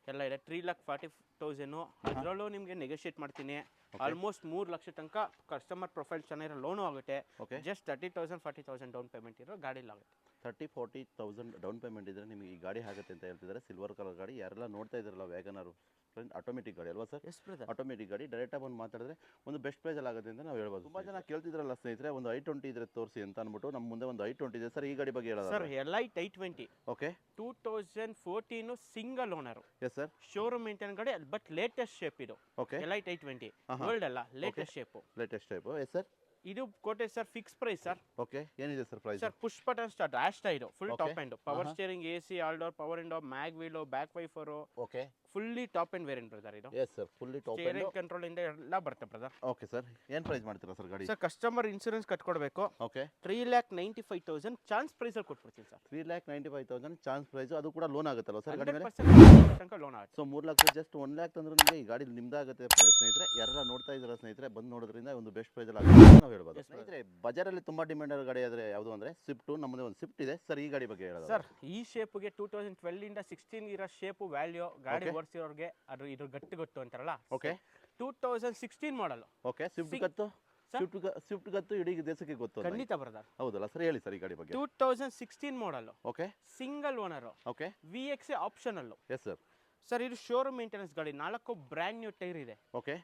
ಎಲ್ಲ ಇದೆ. 3,40,000. ಅದರಲ್ಲೂ ನಿಮಗೆ ನೆಗೋಷಿಯೇಟ್ ಮಾಡ್ತೀನಿ. ಆಲ್ಮೋಸ್ಟ್ 3 ಲಕ್ಷ ತನಕ ಕಸ್ಟಮರ್ ಪ್ರೊಫೈಲ್ ಚೆನ್ನಾಗಿರೋ ಲೋನು ಆಗುತ್ತೆ. ಓಕೆ, ಜಸ್ಟ್ 30,000 40,000 ಡೌನ್ ಪೇಮೆಂಟ್ ಇರೋ ಗಾಡಿಲಿ ಆಗುತ್ತೆ. 30,000-40,000 ಡೌನ್ ಪೇಮೆಂಟ್ ಇದ್ದರೆ ನಿಮಗೆ ಈ ಗಾಡಿ ಆಗುತ್ತೆ ಅಂತ ಹೇಳ್ತಿದ್ದಾರೆ. ಸಿಲ್ವರ್ ಕಲರ್ ಗಾಡಿ. ಯಾರೆಲ್ಲ ನೋಡ್ತಾ ಇದ್ದಾರಲ್ಲ ವ್ಯಾಗನರ್ ಫ್ರೆಂಡ್, ಆಟೋಮೆಟಿಕ್ ಗಾಡಿ ಅಲ್ವಾ ಸರ್? ಎಸ್ ಬ್ರದರ್, ಆಟೋಮೆಟಿಕ್ ಗಾಡಿ. ಡೈರೆಕ್ಟಾಗಿ ಬಂದು ಮಾತಾಡಿದ್ರೆ ಒಂದು ಬೆಸ್ಟ್ ಪ್ರೈಸಲ್ಲಿ ಆಗುತ್ತೆ ಅಂತ ನಾವು ಹೇಳ್ಬೋದು. ತುಂಬ ಜನ ಕೇಳ್ತಿದ್ರಲ್ಲ ಸ್ನೇಹಿತರೆ, ಒಂದು i20 ಇದ್ರೆ ತೋರಿಸಿ ಅಂತ ಅಂದ್ಬಿಟ್ಟು ನಮ್ಮ ಮುಂದೆ ಒಂದು i20 ಇದೆ ಸರ್. ಈ ಗಾಡಿ ಬಗ್ಗೆ ಹೇಳೋದು sir elite i20 okay, 2014 single owner, yes sir. Showroom maintain ಗಾಡಿ, ಬಟ್ ಲೇಟೆಸ್ಟ್ ಶೇಪ್ ಇದು. ಓಕೆ, ಎಲೈಟ್ i20 ವರ್ಲ್ಡ್ ಅಲ್ಲ, latest shape. Latest type. Yes sir. ಇದು quote sir fix price sir. Okay, ಏನಿದೆ sir price? Sir push button start, rash tyre, full Okay. Top end, power steering, AC, all door power window, mag wheel, back wiper, okay, fully top end variant brother ಇದು. Yes sir. Fully top end. Steering control ಇಂದ ಎಲ್ಲ ಬರುತ್ತೆ ಬ್ರದರ್. Okay sir. ಏನು ಪ್ರೈಸ್ ಮಾಡ್ತೀರಾ ಸರ್ ಗಾಡಿ? ಸರ್ ಕಸ್ಟಮರ್ ಇನ್ಸೂರೆನ್ಸ್ ಕಟ್ಕೊಡ್ಬೇಕು. ಓಕೆ, 3,95,000 ಚಾನ್ಸ್ ಪ್ರೈಸ್ ಅಲ್ಲಿ ಕೊಟ್ಬಿಡ್ತೀನಿ ಸರ್. 3,95,000 chance price. ಅದು ಕೂಡ ಲೋನ್ ಆಗುತ್ತಲ್ಲ ಸರ್ ಗಾಡಿ ಮೇಲೆ? 100% ತನಕ ಲೋನ್ ಆಗುತ್ತೆ. ಸೊ 3 ಲಕ್ಷ ಜಸ್ಟ್ 1 ಲ್ಯಾಕ್ ತಂದ್ರೆ ನಿಮಗೆ ಈ ಗಾಡಿ ನಿಮ್ದಾಗುತ್ತೆ ಸ್ನೇಹಿತರೆ. ಯಾರೆಲ್ಲ ನೋಡ್ತಾ ಇದ್ದಾರೆ ಸ್ನೇಹಿತರೆ, ಬಂದು ನೋಡೋದ್ರಿಂದ ಒಂದು ಬೆಸ್ಟ್ ಪ್ರೈಸಲ್ಲಿ ಆಗುತ್ತೆ ಅಂತ ನಾವು ಹೇಳ್ಬೋದು. ಸ್ನೇಹಿತರೆ, ಬಜಾರಲ್ಲಿ ತುಂಬ ಡಿಮ್ಯಾಂಡ್ ಗಾಡಿ ಆದರೆ ಯಾವುದು ಅಂದರೆ ಸ್ವಿಫ್ಟು. ನಮ್ಮದೇ ಒಂದು ಸ್ವಿಫ್ಟ್ ಇದೆ ಸರ್. ಈ ಗಾಡಿ ಬಗ್ಗೆ ಹೇಳೋದು ಸರ್, ಈ ಶೇಪ್ಗೆ 2012 ಇಂದ 16 ಇರೋ ಶೇಪು ವ್ಯಾಲ್ಯೂ ಗಾಡಿ ಓಡಿಸಿರೋರಿಗೆ ಅದು ಇದ್ರ ಗಟ್ಟಿ ಗೊತ್ತು ಅಂತಾರಲ್ಲ. Okay, 2016 model. ಓಕೆ. ಸ್ವಿಫ್ಟ್ ಗತ್ತು, ಸ್ವಿಫ್ಟ್ ಗತ್ತು ಇಡೀ ದೇಶಕ್ಕೆ ಗೊತ್ತು. ಖಂಡಿತ ಬ್ರದರ್. ಹೌದಲ್ಲ ಸರ್? ಹೇಳಿ ಸರ್ ಈ ಗಾಡಿ ಬಗ್ಗೆ. 2016 model. Okay, single owner, okay, VXi optional. Yes sir. Sir ಇದು ಶೋರೂಮ್ ಮೇಂಟೆನೆನ್ಸ್ ಗಾಡಿ. 4 ಬ್ರ್ಯಾಂಡ್ ನ್ಯೂ ಟೈರ್ ಇದೆ. ಓಕೆ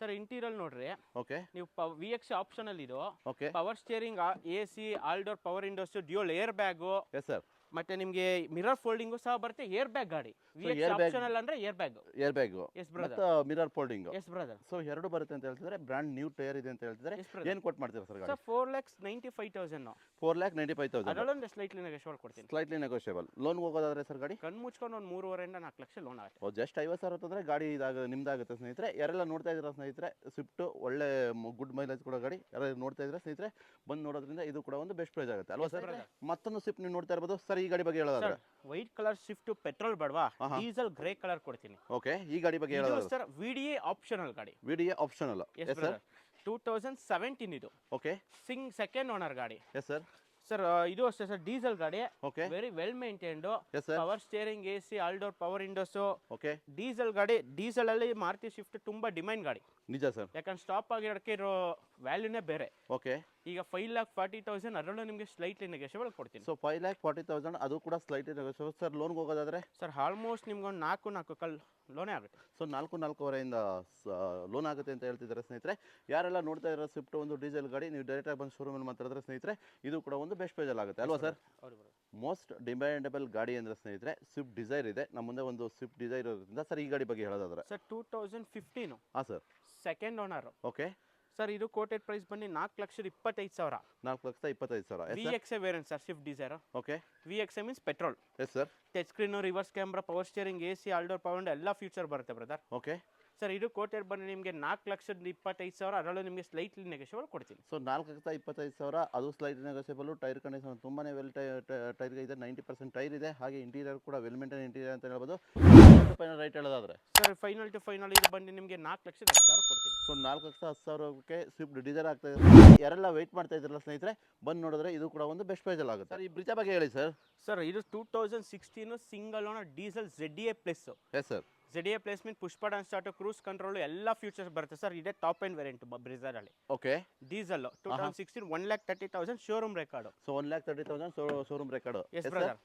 ಸರ್ ಇಂಟೀರಿಯರ್ ನೋಡ್ರಿ, ಓಕೆ, ನೀವು VXi ಆಪ್ಷನಲ್ ಇದು. Okay, power steering, AC, all door power windows, dual air bag, yes sir. ಮತ್ತೆ ನಿಮಗೆ ಮಿರರ್ ಫೋಲ್ಡಿಂಗು ಸಹ ಬರುತ್ತೆ. ಏರ್ ಬ್ಯಾಗ್ ಗಾಡಿ. VXi air bag- ಆಪ್ಷನಲ್ ಅಂದ್ರೆ air bag. Air bag yes brother, ಮತ್ತು mirror folding. Yes brother. So ಎರಡು ಬರುತ್ತೆ ಅಂತ ಹೇಳ್ತಿದ್ದಾರೆ. ಬ್ರ್ಯಾಂಡ್ ನ್ಯೂ ಟೈರ್ ಇದೆ ಅಂತ ಹೇಳ್ತಿದ್ದಾರೆ. S brother. ಏನು ಕೊಟ್ಟು ಮಾಡ್ತೀರಾ ಸರ್ ಗಾಡಿ? ಸರ್ 4,95,000. 4,95,000. ಅದರಲ್ಲೊಂದು ಸ್ಲೈಟ್ಲಿ ನೆಗೋಷಿಯಬಲ್ ಕೊಡ್ತೀನಿ. Slightly negotiable. ಲೋನ್ ಹೋಗೋದಾದ್ರೆ ಸರ್ ಗಾಡಿ ಕಣ್ಣು ಮುಚ್ಕೊಂಡು ಒಂದು 3.5 4 ಲಕ್ಷ ಲೋನ್ ಆಗುತ್ತೆ. ಜಸ್ಟ್ 50,000 ತಂದರೆ ಗಾಡಿ ನಿಮ್ದಾಗುತ್ತೆ ಸ್ನೇಹಿತರೆ. ಯಾರೆಲ್ಲ ನೋಡ್ತಾ ಇದ್ದೀರಾ ಸ್ನೇಹಿತರೆ, ಸ್ವಿಫ್ಟ್ ಒಳ್ಳೆ ಗುಡ್ ಮೈಲೇಜ್ ಕೊಡೋ ಗಾಡಿ. ಯಾರು ನೋಡ್ತಾ ಇದ್ರೆ ಸ್ನೇಹಿತರೆ, ಬಂದು ನೋಡೋದ್ರಿಂದ ಇದು ಕೂಡ ಒಂದು ಬೆಸ್ಟ್ ಪ್ರೈಸ್ ಆಗುತ್ತೆ ಅಲ್ವಾ ಸರ್? ಮತ್ತೊಂದು ಸ್ವಿಫ್ಟ್ ನೀವು ನೋಡ್ತಾ ಇರ್ಬೋದು ಸರ್. ಈ ಗಾಡಿ ಬಗ್ಗೆ ಹೇಳೋದಾದ್ರೆ ವೈಟ್ ಕಲರ್ ಸ್ವಿಫ್ಟ್ ಪೆಟ್ರೋಲ್ ಬೇಡವಾ, ಡೀಸೆಲ್ ಗ್ರೇ ಕಲರ್ ಕೊಡ್ತೀನಿ. ಓಕೆ, ಈ ಗಾಡಿ ಬಗ್ಗೆ ಹೇಳೋದಾದ್ರೆ ಸರ್ VDA ಆಪ್ಷನಲ್ ಗಾಡಿ. VDA optional. Yes sir. 2017 ಇದು. ಓಕೆ, ಸೆಕೆಂಡ್ ಓನರ್ ಗಾಡಿ. Yes sir. ಸರ್ ಇದು ಅಷ್ಟೇ ಸರ್, ಡೀಸೆಲ್ ಗಾಡಿ. Okay, very well maintained. Yes sir. Power steering, AC, all door power windows. Okay, diesel ಗಾಡಿ. ಡೀಸೆಲ್ ಅಲ್ಲಿ ಮಾರುತಿ ಸ್ವಿಫ್ಟ್ ತುಂಬಾ ಡಿಮ್ಯಾಂಡ್ ಗಾಡಿ. ನಿಜ ಸರ್. ಯಾಕಂದ್ರೆ ಸ್ಟಾಪ್ ಆಗಿರೋಕ್ಕೆ ಇರೋ ವ್ಯಾಲ್ಯೂನೇ ಬೇರೆ. ಓಕೆ, ಈಗ 5,40,000 ಅದರಲ್ಲೂ ನಿಮಗೆ ಸ್ಲೈಟ್ಲಿ ನೆಗೋಷಿಯಬಲ್ ಕೊಡ್ತೀನಿ. ಸೊ 5,40,000 ಅದು ಕೂಡ ಸ್ಲೈಟ್ಲಿ ನೆಗೋಷಿಯಬಲ್ ಸರ್. ಲೋನ್ಗೆ ಹೋಗೋದಾದ್ರೆ ಸರ್ ಆಲ್ಮೋಸ್ಟ್ ನಿಮ್ಗೆ ಒಂದು 4 ಕಲ್ ಲೋನೇ ಆಗುತ್ತೆ. ಸೊ 4,500 ಲೋನ್ ಆಗುತ್ತೆ ಅಂತ ಹೇಳ್ತಿದ್ದಾರೆ ಸ್ನೇಹಿತರೆ. ಯಾರೆಲ್ಲ ನೋಡ್ತಾ ಇರೋ ಸ್ವಿಫ್ಟ್ ಒಂದು ಡೀಸೆಲ್ ಗಾಡಿ, ನೀವು ಡೈರೆಕ್ಟಾಗಿ ಬಂದು ಶೋರೂಮಲ್ಲಿ ಮಾತಾಡಿದ್ರೆ ಸ್ನೇಹಿತರೆ, ಇದು ಕೂಡ ಒಂದು ಬೆಸ್ಟ್ ಪ್ರೈಸಲ್ಲಿ ಆಗುತ್ತೆ ಅಲ್ವಾ ಸರ್? ಹೌದು ಬರೋದು. ಮೋಸ್ಟ್ ಡಿಮ್ಯಾಂಡಬಲ್ ಗಾಡಿ ಅಂದರೆ ಸ್ನೇಹಿತರೆ ಸ್ವಿಫ್ಟ್ ಡಿಸೈರ್ ಇದೆ ನಮ್ಮ ಮುಂದೆ. ಒಂದು ಸ್ವಿಫ್ಟ್ ಡಿಸೈರ್ ಇರೋದ್ರಿಂದ ಸರ್ ಈ ಗಾಡಿ ಬಗ್ಗೆ ಹೇಳೋದಾದ್ರೆ ಸರ್ 2015 ಹಾಂ sir. Second owner. Okay sir ಇದು ಕೋಟೆಡ್ ಪ್ರೈಸ್ ಬನ್ನಿ 4,25,000. 4,25,000. VXi variant sir, Swift Dzire. Okay, VXi means petrol. Yes sir. Touch screen, reverse camera, power steering, AC, all door power window ಎಲ್ಲ ಫ್ಯೂಚರ್ ಬರುತ್ತೆ ಬ್ರದರ್. ಓಕೆ ಸರ್ ಇದು ಕೋಟೆಡ್ ಬನ್ನಿ ನಿಮಗೆ 4,25,000. ಅದರಲ್ಲೂ ನಿಮಗೆ ಸ್ಲೈಟ್ಲಿ ನೆಗೋಷಿಯಬಲ್ ಕೊಡ್ತೀನಿ. ಸೊ 4,25,000 ಅದು ಸ್ಲೈಟ್ ನೆಗೋಷಿಯಬಲ್. ಟೈರ್ ಕಂಡೀಷನ್ ತುಂಬಾ ವೆಲ್ ಟೈರ್ ಇದೆ. 90% ಟೈರ್ ಇದೆ. ಹಾಗೆ ಇಂಟೀರಿಯರ್ ಕೂಡ ವೆಲ್ ಮೇಂಟೈನ್ ಇಂಟೀರಿಯರ್ ಅಂತ ಹೇಳ್ಬೋದು. ರೈಟ್ ಹೇಳೋದಾದ್ರೆ ಸರ್ ಫೈನಲ್ ಟು ಫೈನಲ್ ಇದು ಬಂದು ನಿಮಗೆ 4,10,000 ಕೊಡ್ತೀನಿ. ಸೊ 4,10,000ಕ್ಕೆ ಸ್ವಿಫ್ಟ್ ಡಿಸೈರ್ ಆಗ್ತಾ ಇದೆ. ಯಾರೆಲ್ಲ ವೆಯ್ಟ್ ಮಾಡ್ತಾ ಇದ್ರಲ್ಲ ಸ್ನೇಹಿತರೆ, ಬಂದು ನೋಡಿದ್ರೆ ಇದು ಕೂಡ ಒಂದು ಬೆಸ್ಟ್ ಪ್ರೈಸಲ್ಲಿ ಆಗುತ್ತೆ ಸರ್. ಈ ಬ್ರಿಜಾ ಬಗ್ಗೆ ಹೇಳಿ ಸರ್. ಸರ್ ಇದು 2016 single owner diesel ZDA plus. Yes sir. ZDA plus mean push button start, cruise control ಎಲ್ಲ ಫ್ಯೂಚರ್ಸ್ ಬರುತ್ತೆ ಸರ್. ಇದೇ ಟಾಪ್ ಎಂಡ್ ವೇರಿಯಂಟ್ ಬ್ರಿಜಾರ್ ಅಲ್ಲಿ. Okay, diesel 2016 1,30,000 showroom record. So 1,30,000 showroom record. Yes brother.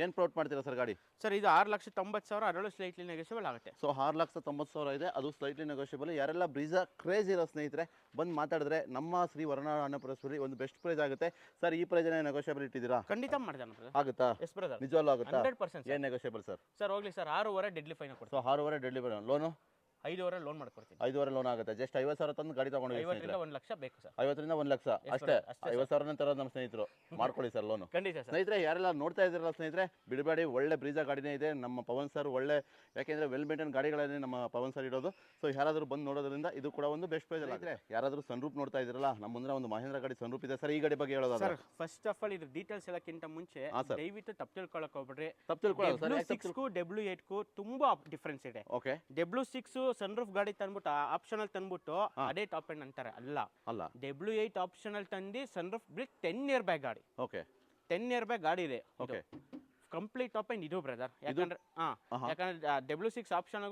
ಏನು ಪ್ರೌಡ್ ಮಾಡ್ತೀರಾ ಸರ್ ಗಾಡಿ? ಸರ್ ಇದು 6,90,000. ಅದರಲ್ಲೂ ಸ್ಲೈಟ್ಲಿ ನೆಗೋಷಿಯಬಲ್ ಆಗುತ್ತೆ. ಸೊ 6,90,000 ಇದೆ. ಅದು ಸ್ಲೈಟ್ಲಿ ನೆಗೋಷಿಯಬಲ್. ಯಾರೆಲ್ಲ ಬ್ರೀಜಾ ಕ್ರೇಜ್ ಇರೋ ಸ್ನೇಹಿತರೆ, ಬಂದು ಮಾತಾಡಿದ್ರೆ ನಮ್ಮ ಶ್ರೀ ವರುಣ ಅನ್ನಪುರಸ್ವರಿ ಒಂದು ಬೆಸ್ಟ್ ಪ್ರೈಸ್ ಆಗುತ್ತೆ ಸರ್. ಈ ಪ್ರೈಸ್ ನೆಗೋಷಿಯಬಲ್ ಇಟ್ಟಿದ್ದೀರಾ? ಖಂಡಿತ ಮಾಡ್ತಾನೆ. ಆಗುತ್ತಾ? Yes brother. ನಿಜವಲ್ಲೂ ಆಗುತ್ತಾ? 100%. ಏನು ನೆಗೋಷಿಯಬಲ್ ಸರ್? ಸರ್ ಹೋಗ್ಲಿ ಸರ್, 6,500 ಡೆಡ್ಲಿ ಫೈನ್ ಕೊಡ್ತೀನಿ. ಸೊ 6,500 ಡೆಡ್ಲಿ ಲೋನು 5,500 ಲೋನ್ ಮಾಡ್ಕೊಡ್ತೀನಿ. 5,500 ಲೋನ್ ಆಗುತ್ತೆ. ಜಸ್ಟ್ 50,000 ತಂದು ಗಾಡಿ ತಗೊಂಡು 50,000 1 ಲಕ್ಷ ಬೇಕು ಸರ್. 50,000 1 ಲಕ್ಷ ಅಷ್ಟೇ. 50,000 ತರೋದು ನಮ್ಮ ಸ್ನೇಹಿತರು. ಮಾಡ್ಕೊಳ್ಳಿ ಸರ್ ಲೋನು. ಖಂಡಿತ ಸರ್. ಸ್ನೇಹಿತರೆ ಯಾರೆಲ್ಲ ನೋಡ್ತಾ ಇದ್ದೀರಲ್ಲ ಸ್ನೇಹಿತರೆ, ಬಿಡಬೇಡಿ. ಒಳ್ಳೆ ಬ್ರೀಜಾ ಗಾಡಿನೇ ಇದೆ ನಮ್ಮ ಪವನ್ ಸರ್. ಒಳ್ಳೆ ಯಾಕೆಂದರೆ ವೆಲ್ ಮೇಂಟೈನ್ ಗಾಡಿಗಳನ್ನೇ ನಮ್ಮ ಪವನ್ ಸರ್ ಇಡೋದು. ಸೊ ಯಾರಾದರೂ ಬಂದು ನೋಡೋದ್ರಿಂದ ಇದು ಕೂಡ ಒಂದು ಬೆಸ್ಟ್ ಪ್ರೈಸ್ ಆಗಿದೆ. ಯಾರಾದರೂ ಸನ್ರೂಪ್ ನೋಡ್ತಾ ಇದ್ದೀರಲ್ಲ, ನಮ್ಮ ಮುಂದೆ ಒಂದು ಮಹೇಂದ್ರ ಗಾಡಿ ಸನ್ರೂಪ್ ಇದೆ ಸರ್. ಈ ಗಾಡಿ ಬಗ್ಗೆ ಹೇಳೋದು ಸರ್, ಫಸ್ಟ್ ಆಫ್ ಆಲ್ ಇದು ಡೀಟೇಲ್ಸ್ ಎಲ್ಲಕ್ಕಿಂತ ಮುಂಚೆ ದಯವಿಟ್ಟು ತಪ್ಪು ತಿಳ್ಕೊಳ್ಳೋಕೆ ಹೋಗ್ಬಿಡ್ರಿ. ತಪ್ಪು ತಿಳ್ಕೊಳ್ಳೋದು ಸರ್. W6ಗೂ W8ಗೂ ತುಂಬಾ ಡಿಫರೆನ್ಸ್ ಇದೆ. ಓಕೆ, W6 ಸನ್ ರೂಫ್ ಗಾಡಿ ತಂದ್ಬಿಟ್ಟು ಆಪ್ಷನಲ್ ತಂದ್ಬಿಟ್ಟು ಅದೇ ಟಾಪ್ ಎಂಡ್ ಅಂತಾರೆ. ಅಲ್ಲ, W8 ಆಪ್ಷನಲ್ ತಂದು ಸನ್ ರೂಫ್ ಬಿಟ್ಟು 10 ಇಯರ್ ಬ್ಯಾಕ್ ಗಾಡಿ. ಓಕೆ, 10 ಇಯರ್ ಬ್ಯಾಕ್ ಗಾಡಿ ಇದೆ. ಓಕೆ, ಕಂಪ್ಲೀಟ್ ಟಾಪ್ ಎಂಡ್ ಇದು ಬ್ರದರ್. ಯಾಕಂದ್ರೆ W6 ಆಪ್ಷನ್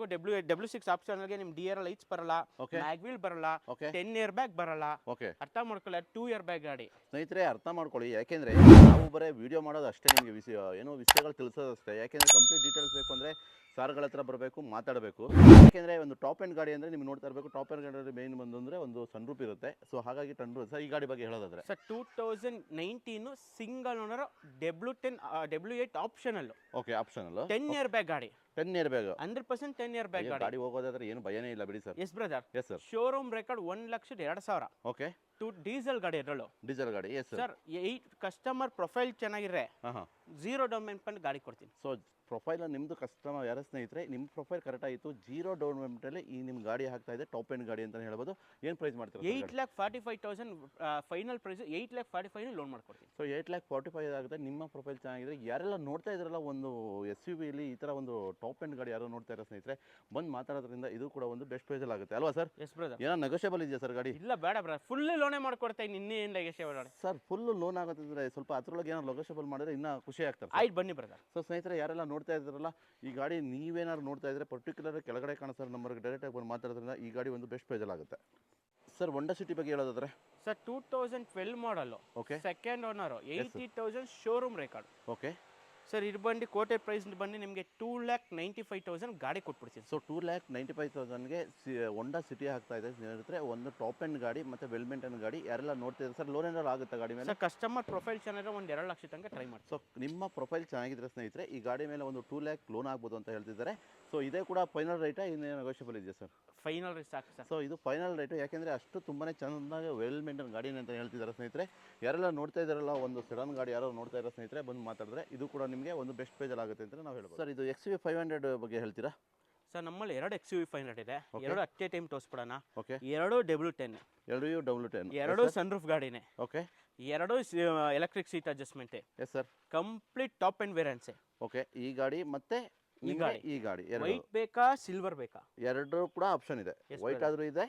W6 ಆಪ್ಷನ್ ಗೆ ನಿಮ್ DRL ಲೈಟ್ಸ್ ಬರಲ್ಲ, ಮ್ಯಾಗ್ವಿಲ್ ಬರಲ್ಲ, 10 ಇಯರ್ ಬ್ಯಾಕ್ ಬರಲ್ಲ. ಅರ್ಥ ಮಾಡ್ಕೊಳ್ಳಿ, 2 ಇಯರ್ ಬ್ಯಾಕ್ ಗಾಡಿ. ಸ್ನೇಹಿತರೆ ಅರ್ಥ ಮಾಡ್ಕೊಳ್ಳಿ, ಯಾಕೆಂದ್ರೆ ನಾವು ಬರೀ ವಿಡಿಯೋ ಮಾಡೋದು ಅಷ್ಟೇ, ನಿಮಗೆ ಏನೋ ವಿಷಯಗಳು ತಿಳಿಸೋದು ಅಷ್ಟೇ. ಯಾಕೆಂದ್ರೆ ಕಂಪ್ಲೀಟ್ ಡೀಟೇಲ್ಸ್ ಬೇಕು ಅಂದ್ರೆ ಸಾರ್ಗಳ ಹತ್ರ ಬರಬೇಕು, ಮಾತಾಡಬೇಕು. ಯಾಕೆಂದ್ರೆ ಒಂದು ಟಾಪ್ ಎಂಡ್ ಗಾಡಿ ಅಂದ್ರೆ ನಿಮ್ಗೆ ನೋಡ್ತಾ ಇರಬೇಕು, ಟಾಪ್ ಎಂಡ್ ಗಾಡಿ ಮೇನ್ ಬಂದು ಅಂದ್ರೆ ಒಂದು ಸನ್ ರೂಫ್ ಇರುತ್ತೆ. ಸೊ ಹಾಗಾಗಿ ಸರ್ ಈ ಗಾಡಿ ಬಗ್ಗೆ ಹೇಳೋದಾದ್ರೆ sir 2019 single owner W8 optional. Okay, optional 10 year back ಗಾಡಿ. 10 ಇಯರ್ ಬ್ಯಾಗ್ 100% 10 ಇಯರ್ ಬ್ಯಾಕ್ ಗಾಡಿ. ಗಾಡಿ ಹೋಗೋದಾದ್ರೆ ಏನು ಭಯನೇ ಇಲ್ಲ ಬಿಡಿ sir. Yes brother. Yes sir. Showroom record 1,02,000. Okay, diesel ಗಾಡಿ ಇರಲು. ಡೀಸೆಲ್ ಗಾಡಿ. Yes sir. ಕಸ್ಟಮರ್ ಪ್ರೊಫೈಲ್ ಚೆನ್ನಾಗಿದ್ರೆ 0 ಡೌನ್ ಪೇಮೆಂಟ್ ಗಾಡಿ ಕೊಡ್ತೀನಿ. ಸೊ ಪ್ರೊಫೈಲ್ ನಿಮ್ಮದು ಕಸ್ಟಮರ್ ಯಾರ ಸ್ನೇಹಿತರೆ, ನಿಮ್ಮ ಪ್ರೊಫೈಲ್ ಕರೆಕ್ಟ್ ಆಯಿತು, 0 ಡೌನ್ ಪೇಮೆಂಟಲ್ಲಿ ಈ ನಿಮ್ಮ ಗಾಡಿ ಆಗ್ತಾ ಇದೆ, ಟಾಪ್ ಎಂಡ್ ಗಾಡಿ ಅಂತ ಹೇಳ್ಬೋದು. ಏನು ಪ್ರೈಸ್ ಮಾಡ್ತೀರಾ? 8,45,000 ಫೈನಲ್ ಪ್ರೈಸ್. 8,45,000 ಲೋನ್ ಮಾಡ್ಕೊಡ್ತೀನಿ. ಸೊ 8,45,000 ಆಗುತ್ತೆ. ನಿಮ್ಮ ಪ್ರೊಫೈಲ್ ಚೆನ್ನಾಗಿದೆ, ಯಾರೆಲ್ಲ ನೋಡ್ತಾ ಇದ್ರಲ್ಲ ಒಂದು SUVಲಿ ಈ ಥರ ಒಂದು ಟಾಪ್ ಎಂಡ್ ಗಾಡಿ ಯಾರೋ ನೋಡ್ತಾ ಇರೋ ಸ್ನೇಹಿತರೆ, ಬಂದು ಮಾತಾಡೋದ್ರಿಂದ ಇದು ಕೂಡ ಒಂದು ಬೆಸ್ಟ್ ಪ್ರೈಸಲ್ಲಿ ಆಗುತ್ತೆ ಅಲ್ವಾ ಸರ್? Yes brother. ಏನೋ ನೆಗೋಷಿಯಬಲ್ ಇದೆಯಾ ಸರ್ ಗಾಡಿ? ಇಲ್ಲ ಬೇಡ ಬ್ರದರ್, ಫುಲ್ ಲೋನೇ ಮಾಡ್ಕೊಡ್ತಾ ಇದ್ದೀನಿ. ಇನ್ನೇನು ನೆಗೋಷಿಯಬಲ್ ಸರ್? ಫುಲ್ ಲೋನ್ ಆಗುತ್ತಿದ್ರೆ ಸ್ವಲ್ಪ ಅದ್ರೊಳಗೆ ಏನೋ ನೆಗೋಷಿಯಬಲ್ ಮಾಡಿದ್ರೆ ಇನ್ನೂ ಖುಷಿ ಆಗ್ತಾರೆ. ಆಯ್ತು, ಬನ್ನಿ ಬ್ರದರ್. ಸೊ ಸ್ನೇಹಿತರೆ ಯಾರೆಲ್ಲ ನೋಡ್ತಾ ಇದ್ರಲ್ಲ, ಈ ಗಾಡಿ ನೀವೇನಾದ್ರು ನೋಡ್ತಾ ಇದ್ರೆ ಪರ್ಟಿಕ್ಯುಲರ್ ಕೆಳಗಡೆ ಕಾಣಿಸೋ ನಂಬರ್ಗೆ ಡೈರೆಕ್ಟಾಗಿ ಬಂದು ಮಾತಾಡೋದ್ರಿಂದ ಈ ಗಾಡಿ ಒಂದು ಬೆಸ್ಟ್ ಪ್ರೈಸಲ್ಲಿ ಆಗುತ್ತೆ. ಸರ್ ಹೋಂಡಾ ಸಿಟಿ ಬಗ್ಗೆ ಹೇಳೋದಾದ್ರೆ sir 2012 model. Okay, second owner, 80,000 showroom record. Okay sir ಇದು ಬಂದು ಕೋಟೆ ಪ್ರೈಸ್ ಬಂದು ನಿಮಗೆ 2,95,000 ಗಾಡಿ ಕೊಟ್ಬಿಡ್ತೀನಿ. ಸೊ 2,95,000ಗೆ ಹೋಂಡಾ ಸಿಟಿ ಆಗ್ತಾ ಇದೆ ಸ್ನೇಹಿತರೆ. ಒಂದು ಟಾಪ್ ಎಂಡ್ ಗಾಡಿ ಮತ್ತೆ ವೆಲ್ ಮೇಂಟೈನ್ ಗಾಡಿ. ಯಾರೆಲ್ಲ ನೋಡ್ತಿದ್ದಾರೆ ಸರ್, ಲೋನ್ ಏನಾದ್ರು ಆಗುತ್ತಾ ಗಾಡಿ ಮೇಲೆ? ಸರ್ ಕಸ್ಟಮರ್ ಪ್ರೊಫೈಲ್ ಚೆನ್ನಾಗಿದ್ರೆ 2 ಲಕ್ಷ ತನಕ ಟ್ರೈ ಮಾಡಿ. ಸೊ ನಿಮ್ಮ ಪ್ರೊಫೈಲ್ ಚೆನ್ನಾಗಿದ್ರೆ ಸ್ನೇಹಿತರೆ ಈ ಗಾಡಿ ಮೇಲೆ ಒಂದು 2 lakh ಲೋನ್ ಆಗ್ಬೋದು ಅಂತ ಹೇಳ್ತಿದ್ದಾರೆ. ಸೊ ಇದೇ ಕೂಡ ಫೈನಲ್ ರೇಟಾ, ಇನ್ನೇನು ನೆಗೋಷಿಯಬಲ್ ಇದೆಯಾ ಸರ್? ಫೈನಲ್ ರೇಟ್ ಸಾಕು ಸರ್. ಸೊ ಇದು ಫೈನಲ್ ರೇಟು, ಯಾಕೆಂದರೆ ಅಷ್ಟು ತುಂಬಾ ಚೆನ್ನಾಗಿ ವೆಲ್ ಮೇಂಟೈನ್ ಗಾಡಿ ಅಂತ ಹೇಳ್ತಿದ್ದಾರೆ ಸ್ನೇಹಿತರೆ. ಯಾರೆಲ್ಲ ನೋಡ್ತಾ ಇದ್ದಾರಲ್ಲ, ಒಂದು ಸೆಡನ್ ಗಾಡಿ ಯಾರೋ ನೋಡ್ತಾ ಇರೋ ಸ್ನೇಹಿತರೆ ಬಂದು ಮಾತಾಡಿದ್ರೆ ಇದು ಕೂಡ ನಿಮಗೆ ಒಂದು ಬೆಸ್ಟ್ ಪೇಜಲ್ಲಿ ಆಗುತ್ತೆ ಅಂತ ನಾವು ಹೇಳ್ಬೋದು. ಸರ್ ಇದು XUV 500 ಬಗ್ಗೆ ಹೇಳ್ತೀರಾ? ಸರ್ ನಮ್ಮಲ್ಲಿ 2 XUV 500 ಇದೆ. 2 ಅಟ್ ಎ ಟೈಮ್ ತೋರಿಸ್ಬಿಡೋಣ. Okay, 2 W10, 2 W10, 2 sun roof ಗಾಡಿನೇ. Okay, 2 electric seat adjustment. Yes sir. Complete top end variants. Okay, ಈ ಗಾಡಿ ಮತ್ತೆ ಈ ಗಾಡಿ ವೈಟ್ ಬೇಕಾ ಸಿಲ್ವರ್ ಬೇಕಾ? ಎರಡು ಕೂಡ ಆಪ್ಷನ್ ಇದೆ. ವೈಟ್ ಆದ್ರೂ ಇದೆ,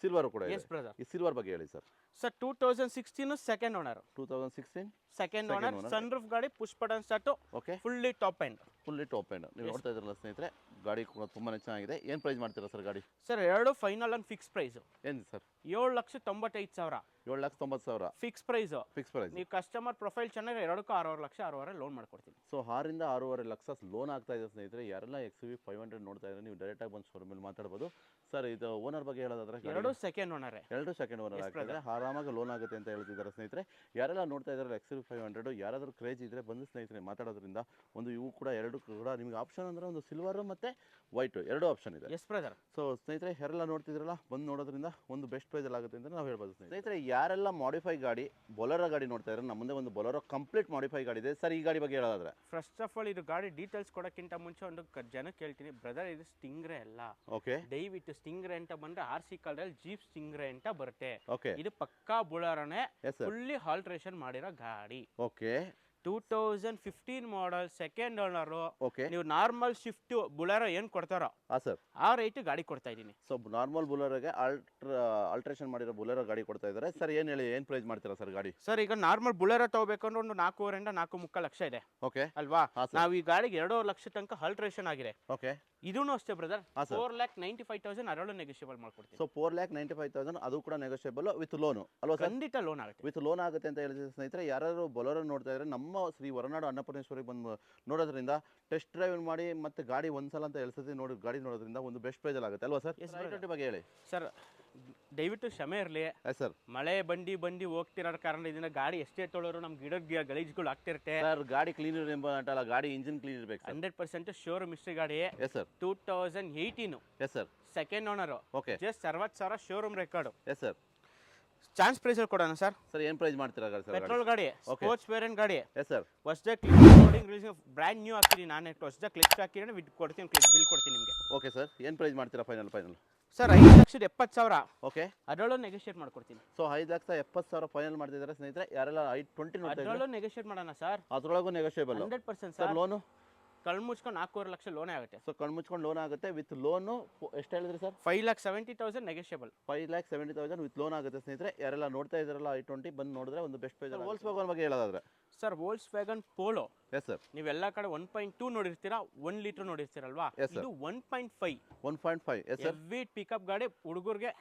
ಸಿಲ್ವರ್ ಕೂಡ ಇದೆ. S brother. ಈ ಸಿಲ್ವರ್ ಬಗ್ಗೆ ಹೇಳಿ sir. Sir 2016 second owner. 2016 second owner, sun roof ಗಾಡಿ, push button start. Okay, fully top end. Fully top end. ನೀವು ನೋಡ್ತಾ ಇದ್ರಲ್ಲ ಸ್ನೇಹಿತರೆ, ಗಾಡಿ ಕೂಡ ತುಂಬಾನೇ ಚೆನ್ನಾಗಿದೆ. ಏನು ಪ್ರೈಸ್ ಮಾಡ್ತೀರಾ ಸರ್ ಗಾಡಿ? Sir 2 final and fix price. ಏನು sir? 7,95,000. 7,90,000 fix price. Fix price. ನೀವು ಕಸ್ಟಮರ್ ಪ್ರೊಫೈಲ್ ಚೆನ್ನಾಗಿ 2ಕ್ಕೂ 6 ಲಕ್ಷ 6.5 ಲೋನ್ ಮಾಡ್ಕೊಡ್ತೀನಿ. ಸೊ 6 ರಿಂದ 6.5 ಲಕ್ಷ ಲೋನ್ ಆಗ್ತಾ ಇದೆ ಸ್ನೇಹಿತರೆ. ಯಾರೆಲ್ಲ XUV 500 ನೋಡ್ತಾ ಇದ್ರೆ ನೀವು ಡೈರೆಕ್ಟಾಗಿ ಬಂದು ಶೋರೂಮಲ್ಲಿ ಮಾತಾಡ್ಬೋದು. ಸರ್ ಇದು ಓನರ್ ಬಗ್ಗೆ ಹೇಳೋದಾದ್ರೆ 2 ಸೆಕೆಂಡ್ ಓನರ್. 2 ಸೆಕೆಂಡ್ ಓನರ್ ಆಗ್ತದೆ, ಆರಾಮಾಗಿ ಲೋನ್ ಆಗುತ್ತೆ ಅಂತ ಹೇಳ್ತಿದ್ದಾರೆ ಸ್ನೇಹಿತರೆ. ಯಾರೆಲ್ಲ ನೋಡ್ತಾ ಇದ್ದಾರೆ XUV 500, ಯಾರಾದರೂ ಕ್ರೇಜ್ ಇದ್ರೆ ಬಂದು ಸ್ನೇಹಿತರೆ ಮಾತಾಡೋದ್ರಿಂದ ಒಂದು ಇವು ಕೂಡ 2 ಕೂಡ ನಿಮ್ಗೆ ಆಪ್ಷನ್ ಅಂದ್ರೆ ಒಂದು ಸಿಲ್ವರ್ ಮತ್ತೆ ವೈಟ್ 2 ಆಪ್ಷನ್ ಇದೆ. S brother. ಸೊ ಸ್ನೇಹಿತರೆ ಯಾರೆಲ್ಲ ನೋಡ್ತಿದ್ರಲ್ಲ ಬಂದು ನೋಡೋದ್ರಿಂದ ಒಂದು ಬೆಸ್ಟ್ ಪ್ರೈಸಲ್ಲಿ ಆಗುತ್ತೆ ಅಂತ ನಾವು ಹೇಳ್ಬೋದು ಸ್ನೇಹಿತರೆ. ಯಾರೆಲ್ಲ ಮಾಡಿಫೈ ಗಾಡಿ ಬೊಲೆರೋ ಗಾಡಿ ನೋಡ್ತಾ ಇದ್ದಾರೆ, ನಮ್ಮ ಮುಂದೆ ಒಂದು ಬೊಲೆರೋ ಕಂಪ್ಲೀಟ್ ಮಾಡಿಫೈ ಗಾಡಿ ಇದೆ. ಸರ್ ಈ ಗಾಡಿ ಬಗ್ಗೆ ಹೇಳೋದಾದ್ರೆ ಫಸ್ಟ್ ಆಫ್ ಆಲ್ ಇದು ಗಾಡಿ ಡೀಟೇಲ್ಸ್ ಕೊಡೋಕ್ಕಿಂತ ಮುಂಚೆ ಒಂದು ಜನಕ್ಕೆ ಹೇಳ್ತೀನಿ ಬ್ರದರ್, ಇದು ಸ್ಟಿಂಗ್ರೇ ಅಲ್ಲ. ಓಕೆ, ದಯವಿಟ್ಟು ಸ್ಟಿಂಗ್ರೇ ಅಂತ ಬಂದ್ರೆ RC ಕಾಲದಲ್ಲಿ ಜೀಪ್ ಸ್ಟಿಂಗ್ರೇ ಅಂತ ಬರುತ್ತೆ. ಓಕೆ, ಇದು ಪಕ್ಕಾ ಬುಲಾರೋನೇ, ಎಸ್ ಸರ್. ಫುಲ್ಲಿ ಆಲ್ಟ್ರೇಷನ್ ಮಾಡಿರೋ ಗಾಡಿ. ಓಕೆ, 2015 ಮಾಡಲ್, ಸೆಕೆಂಡ್ ಓನರ್. ಓಕೆ, ನೀವು ನಾರ್ಮಲ್ ಶಿಫ್ಟ್ ಬುಲಾರೋ ಏನ್ ಕೊಡ್ತಾರೋ ಹಾಂ ಸರ್ ಆ ರೇಟ್ ಗಾಡಿ ಕೊಡ್ತಾ ಇದ್ದೀನಿ. ಸೊ ನಾರ್ಮಲ್ ಬುಲೆರೋಗೆ ಆಲ್ಟ್ರೇಷನ್ ಮಾಡಿರೋ ಬುಲೆರೋ ಗಾಡಿ ಕೊಡ್ತಾ ಇದ್ದಾರೆ. ಸರ್ ಏನು ಹೇಳಿ, ಏನು ಪ್ರೈಸ್ ಮಾಡ್ತೀರಾ ಸರ್ ಗಾಡಿ? ಸರ್ ಈಗ ನಾರ್ಮಲ್ ಬುಲೆರೋ ತಗೋಬೇಕಂದ್ರೆ ಒಂದು 4.5 ರಿಂದ 4.75 ಲಕ್ಷ ಇದೆ. ಓಕೆ ಅಲ್ವಾ? ನಾವು ಈ ಗಾಡಿಗೆ 2.5 ಲಕ್ಷ ತನಕ ಆಲ್ಟ್ರೇಷನ್ ಆಗಿದೆ. ಓಕೆ, ಇದೂನು ಅಷ್ಟೇ ಬ್ರದರ್. ಹಾಂ ಸರ್. 4,95,000 ಅದರಲ್ಲೂ ನೆಗೋಷಿಯಬಲ್ ಮಾಡ್ಕೊಡ್ತೀನಿ. ಸೊ 4,95,000 ಅದು ಕೂಡ ನೆಗೋಷಿಯಬಲ್ ವಿತ್ ಲೋನು ಅಲ್ವಾ ಸರ್? ಖಂಡಿತ ಲೋನ್ ಆಗುತ್ತೆ. ವಿತ್ ಲೋನ್ ಆಗುತ್ತೆ ಅಂತ ಹೇಳಿದ್ರೆ ಸ್ನೇಹಿತರೆ, ಯಾರು ಬೊಲೆರೋ ನೋಡ್ತಾ ಇದ್ರೆ ನಮ್ಮ ಶ್ರೀ ಹೊರನಾಡು ಅನ್ನಪೂರ್ಣೇಶ್ವರಿಗೆ ಬಂದು ನೋಡೋದ್ರಿಂದ ಟೆಸ್ಟ್ ಡ್ರೈವ್ ಮಾಡಿ ಮತ್ತೆ ಗಾಡಿ ಒಂದ್ಸಲ ಅಂತ ಹೇಳ್ಸತಿ ನೋಡಿ ಗಾಡಿ ನೋಡೋದ್ರಿಂದ ಒಂದು ಬೆಸ್ಟ್ ಪ್ರೈಸಲ್ಲಿ ಆಗುತ್ತೆ ಅಲ್ವಾ ಸರ್? ಐ20 ಬಗ್ಗೆ ಹೇಳಿ ಸರ್. ದಯವಿಟ್ಟು ಕ್ಷಮೆ ಇರಲಿ ಸರ್. ಮಳೆ ಬಂದು ಹೋಗ್ತಿರೋ ಕಾರಣ ಇದನ್ನ ಗಾಡಿ ಎಷ್ಟೇ ತೊಳೋರು ನಮ್ ಗಿಡದ ಗಲೀಜುಗಳು ಆಗ್ತಿರುತ್ತೆ ಸರ್. ಗಾಡಿ ಕ್ಲೀನ್ ಇರಲ್ಲ, ಗಾಡಿ ಇಂಜಿನ್ ಕ್ಲೀನ್ ಇರಬೇಕು. 100% ಶೋರೂಮ್ ಹಿಸ್ಟ್ರಿ ಗಾಡಿ. Yes sir. 2018 yes sir. Second owner. Okay, just 60,000 showroom record. Yes sir. Chance price ಅಲ್ಲಿ ಕೊಡೋಣ ಸರ್. ಸರ್ ಏನು ಪ್ರೈಸ್ ಮಾಡ್ತೀರಾ ಗಾಡಿ? ಸರ್ ಪೆಟ್ರೋಲ್ ಗಾಡಿ, ಸ್ಪೋರ್ಟ್ಸ್ ವೇರಿಯಂಟ್ ಗಾಡಿ. Yes sir. ಹೊಸದಾಗಿ ಬ್ರ್ಯಾಂಡ್ ನ್ಯೂ ಹಾಕ್ತೀನಿ ನಾನೇ. ಹೊಸದಾಗಿ ಕ್ಲಿಕ್ ಹಾಕಿದ್ರೆ ವಿತ್ ಕೊಡ್ತೀನಿ, ಕ್ಲಿಕ್ ಬಿಲ್ ಕೊಡ್ತೀನಿ ನಿಮಗೆ. Okay sir. ಏನು ಪ್ರೈಸ್ ಮಾಡ್ತೀರಾ ಫೈನಲ್? ಸರ್ 5,70,000. ಓಕೆ, ಅದರಲ್ಲೂ ನೆಗೋಷಿಯೇಟ್ ಮಾಡ್ಕೊಡ್ತೀನಿ. ಸೊ 5,70,000 ಫೈನಲ್ ಮಾಡ್ತಿದ್ದಾರೆ ಸ್ನೇಹಿತರೆ. ಯಾರೆಲ್ಲ I20 ನೋಡ್ತಾ ಇದ್ದಾರೆ ಅದರಲ್ಲೂ ನೆಗೋಷಿಯೇಟ್ ಮಾಡೋಣ ಸರ್. ಅದರೊಳಗೂ ನೆಗೋಷಿಯೇಬಲ್ 100% ಸರ್. ಲೋನು ಕಳ್ ಮುಚ್ಕೊಂಡು 4.5 ಲಕ್ಷ ಲೋನೇ ಆಗುತ್ತೆ. ಸೊ ಕಣ್ಣು ಮುಚ್ಕೊಂಡು ಲೋನ್ ಆಗುತ್ತೆ ವಿತ್ ಲೋನು ಎಷ್ಟು ಹೇಳಿದ್ರಿ ಸರ್? 5,70,000 ನೆಗೋಷಿಯಬಲ್. 5,70,000 ವಿತ್ ಲೋನ್ ಆಗುತ್ತೆ ಸ್ನೇಹಿತರೆ. ಯಾರೆಲ್ಲ ನೋಡ್ತಾ ಇದ್ದಾರಲ್ಲ i20 ಬಂದು ನೋಡಿದ್ರೆ ಒಂದು ಬೆಸ್ಟ್ ಪ್ರೈಸ್. ವೋಲ್ಸ್ವಾಗನ್ ಬಗ್ಗೆ ಹೇಳೋದಾದ್ರೆ sir Volkswagen polo yes sir, ನೀವೆಲ್ಲ ಕಡೆ 1.2 ನೋಡಿರ್ತೀರಾ, 1 ಲೀಟರ್ ನೋಡಿರ್ತೀರಲ್ವಾ, Yes, sir. ಇದು 1.5 1.5 ಎಸ್ ಸರ್, ಹೆವಿ ಪಿಕಪ್ ಗಾಡಿ, ಹುಡುಗರಿಗೆ